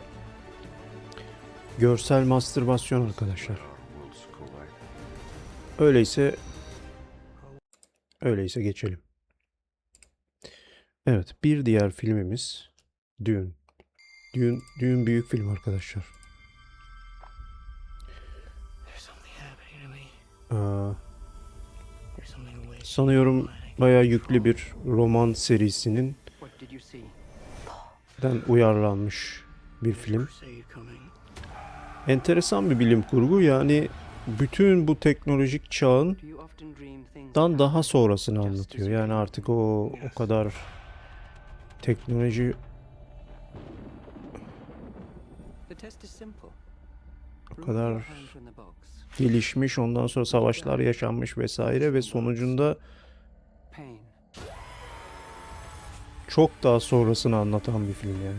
görsel mastürbasyon arkadaşlar. Öyleyse geçelim. Evet, bir diğer filmimiz Dune. Dune büyük film arkadaşlar. Sanıyorum bayağı yüklü bir roman serisinin uyarlanmış bir film. Enteresan bir bilim kurgu, yani bütün bu teknolojik çağın daha sonrasını anlatıyor. Yani artık o kadar teknoloji o kadar gelişmiş, ondan sonra savaşlar yaşanmış vesaire ve sonucunda çok daha sonrasını anlatan bir film yani.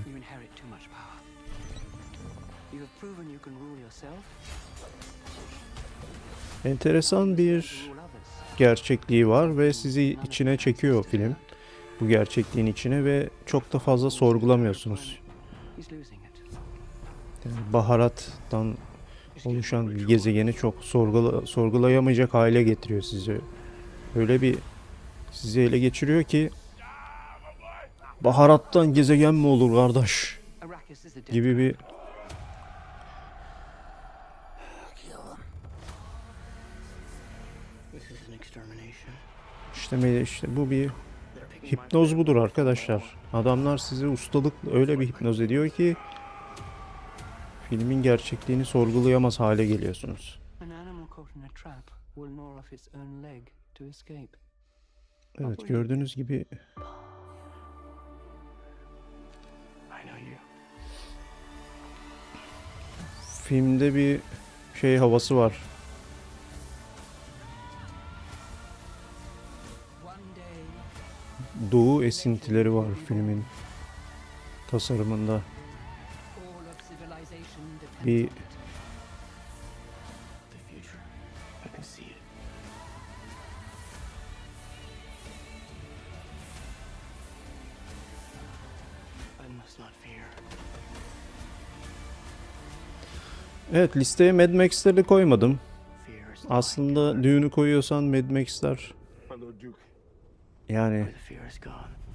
Enteresan bir gerçekliği var ve sizi içine çekiyor film. Bu gerçekliğin içine ve çok da fazla sorgulamıyorsunuz. Yani baharattan oluşan bir gezegeni çok sorgulayamayacak hale getiriyor sizi. Öyle bir sizi ele geçiriyor ki baharattan gezegen mi olur kardeş gibi bir işte bu bir hipnoz budur arkadaşlar. Adamlar sizi ustalıkla öyle bir hipnoz ediyor ki filmin gerçekliğini sorgulayamaz hale geliyorsunuz. Evet, gördüğünüz gibi filmde bir havası var. Doğu esintileri var filmin tasarımında. Bir evet, listeye Mad Max'leri koymadım. Aslında Dune'u koyuyorsan Mad Max'ler yani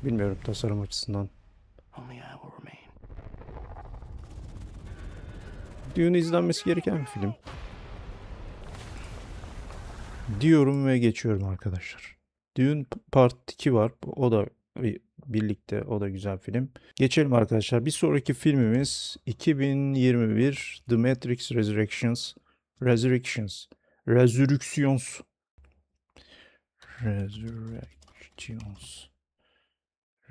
bilmiyorum, tasarım açısından. Dune izlenmesi gereken bir film diyorum ve geçiyorum arkadaşlar. Dune Part 2 var. O da birlikte, o da güzel film. Geçelim arkadaşlar. Bir sonraki filmimiz 2021 The Matrix Resurrections. Resurrections. Resurrections. Resurrections.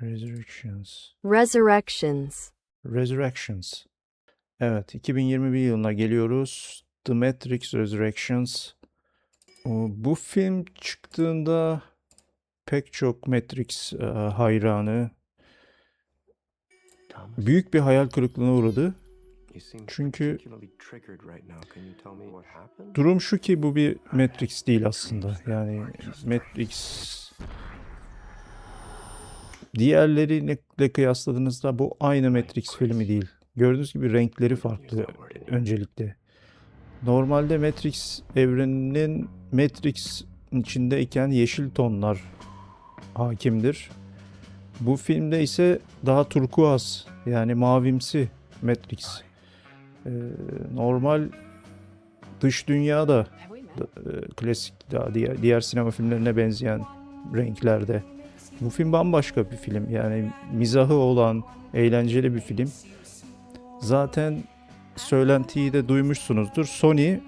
Resurrections. Resurrections. Resurrections. Evet, 2021 yılına geliyoruz. The Matrix Resurrections. Bu film çıktığında pek çok Matrix hayranı büyük bir hayal kırıklığına uğradı. Çünkü durum şu ki bu bir Matrix değil aslında. Yani Matrix diğerleriyle kıyasladığınızda bu aynı Matrix filmi değil. Gördüğünüz gibi renkleri farklı öncelikle. Normalde Matrix evreninin Matrix'in içindeyken yeşil tonlar hakimdir. Bu filmde ise daha turkuaz yani mavimsi Matrix. Normal dış dünya da klasik daha diğer sinema filmlerine benzeyen renklerde. Bu film bambaşka bir film. Yani mizahı olan, eğlenceli bir film. Zaten söylentiyi de duymuşsunuzdur. Sony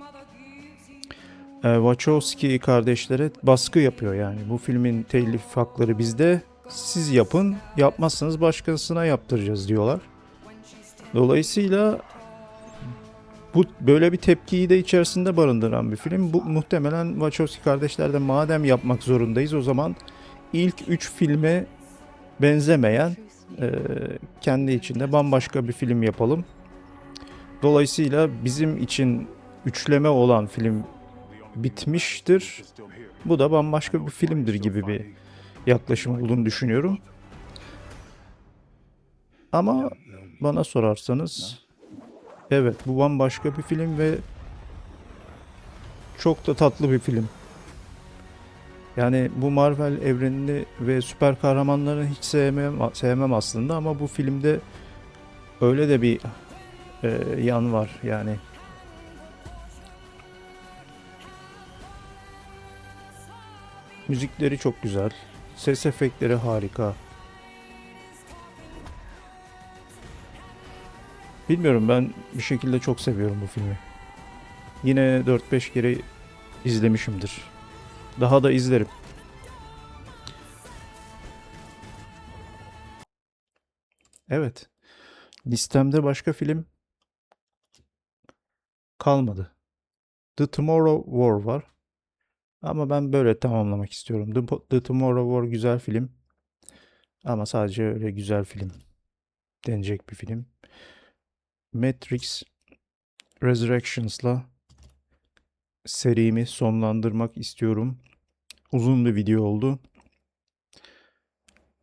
Wachowski kardeşlere baskı yapıyor yani. Bu filmin telif hakları bizde. Siz yapın. Yapmazsanız başkasına yaptıracağız diyorlar. Dolayısıyla bu böyle bir tepkiyi de içerisinde barındıran bir film. Bu muhtemelen Wachowski kardeşler de madem yapmak zorundayız o zaman ilk 3 filme benzemeyen kendi içinde bambaşka bir film yapalım. Dolayısıyla bizim için üçleme olan film bitmiştir. Bu da bambaşka bir filmdir gibi bir yaklaşım olduğunu düşünüyorum. Ama bana sorarsanız evet bu bambaşka bir film ve çok da tatlı bir film. Yani bu Marvel evrenini ve süper kahramanlarını hiç sevmem aslında ama bu filmde öyle de bir yan var yani. Müzikleri çok güzel. Ses efektleri harika. Bilmiyorum ben bir şekilde çok seviyorum bu filmi. Yine 4-5 kere izlemişimdir. Daha da izlerim. Evet. Listemde başka film kalmadı. The Tomorrow War var. Ama ben böyle tamamlamak istiyorum. The Tomorrow War güzel film. Ama sadece öyle güzel film denecek bir film. Matrix Resurrections'la serimi sonlandırmak istiyorum. Uzun bir video oldu.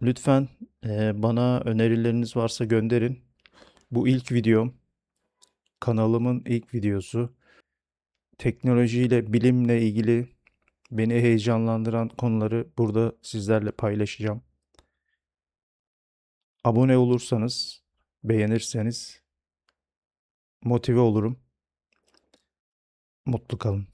Lütfen bana önerileriniz varsa gönderin. Bu ilk videom. Kanalımın ilk videosu. Teknolojiyle, bilimle ilgili beni heyecanlandıran konuları burada sizlerle paylaşacağım. Abone olursanız, beğenirseniz motive olurum. Mutlu kalın.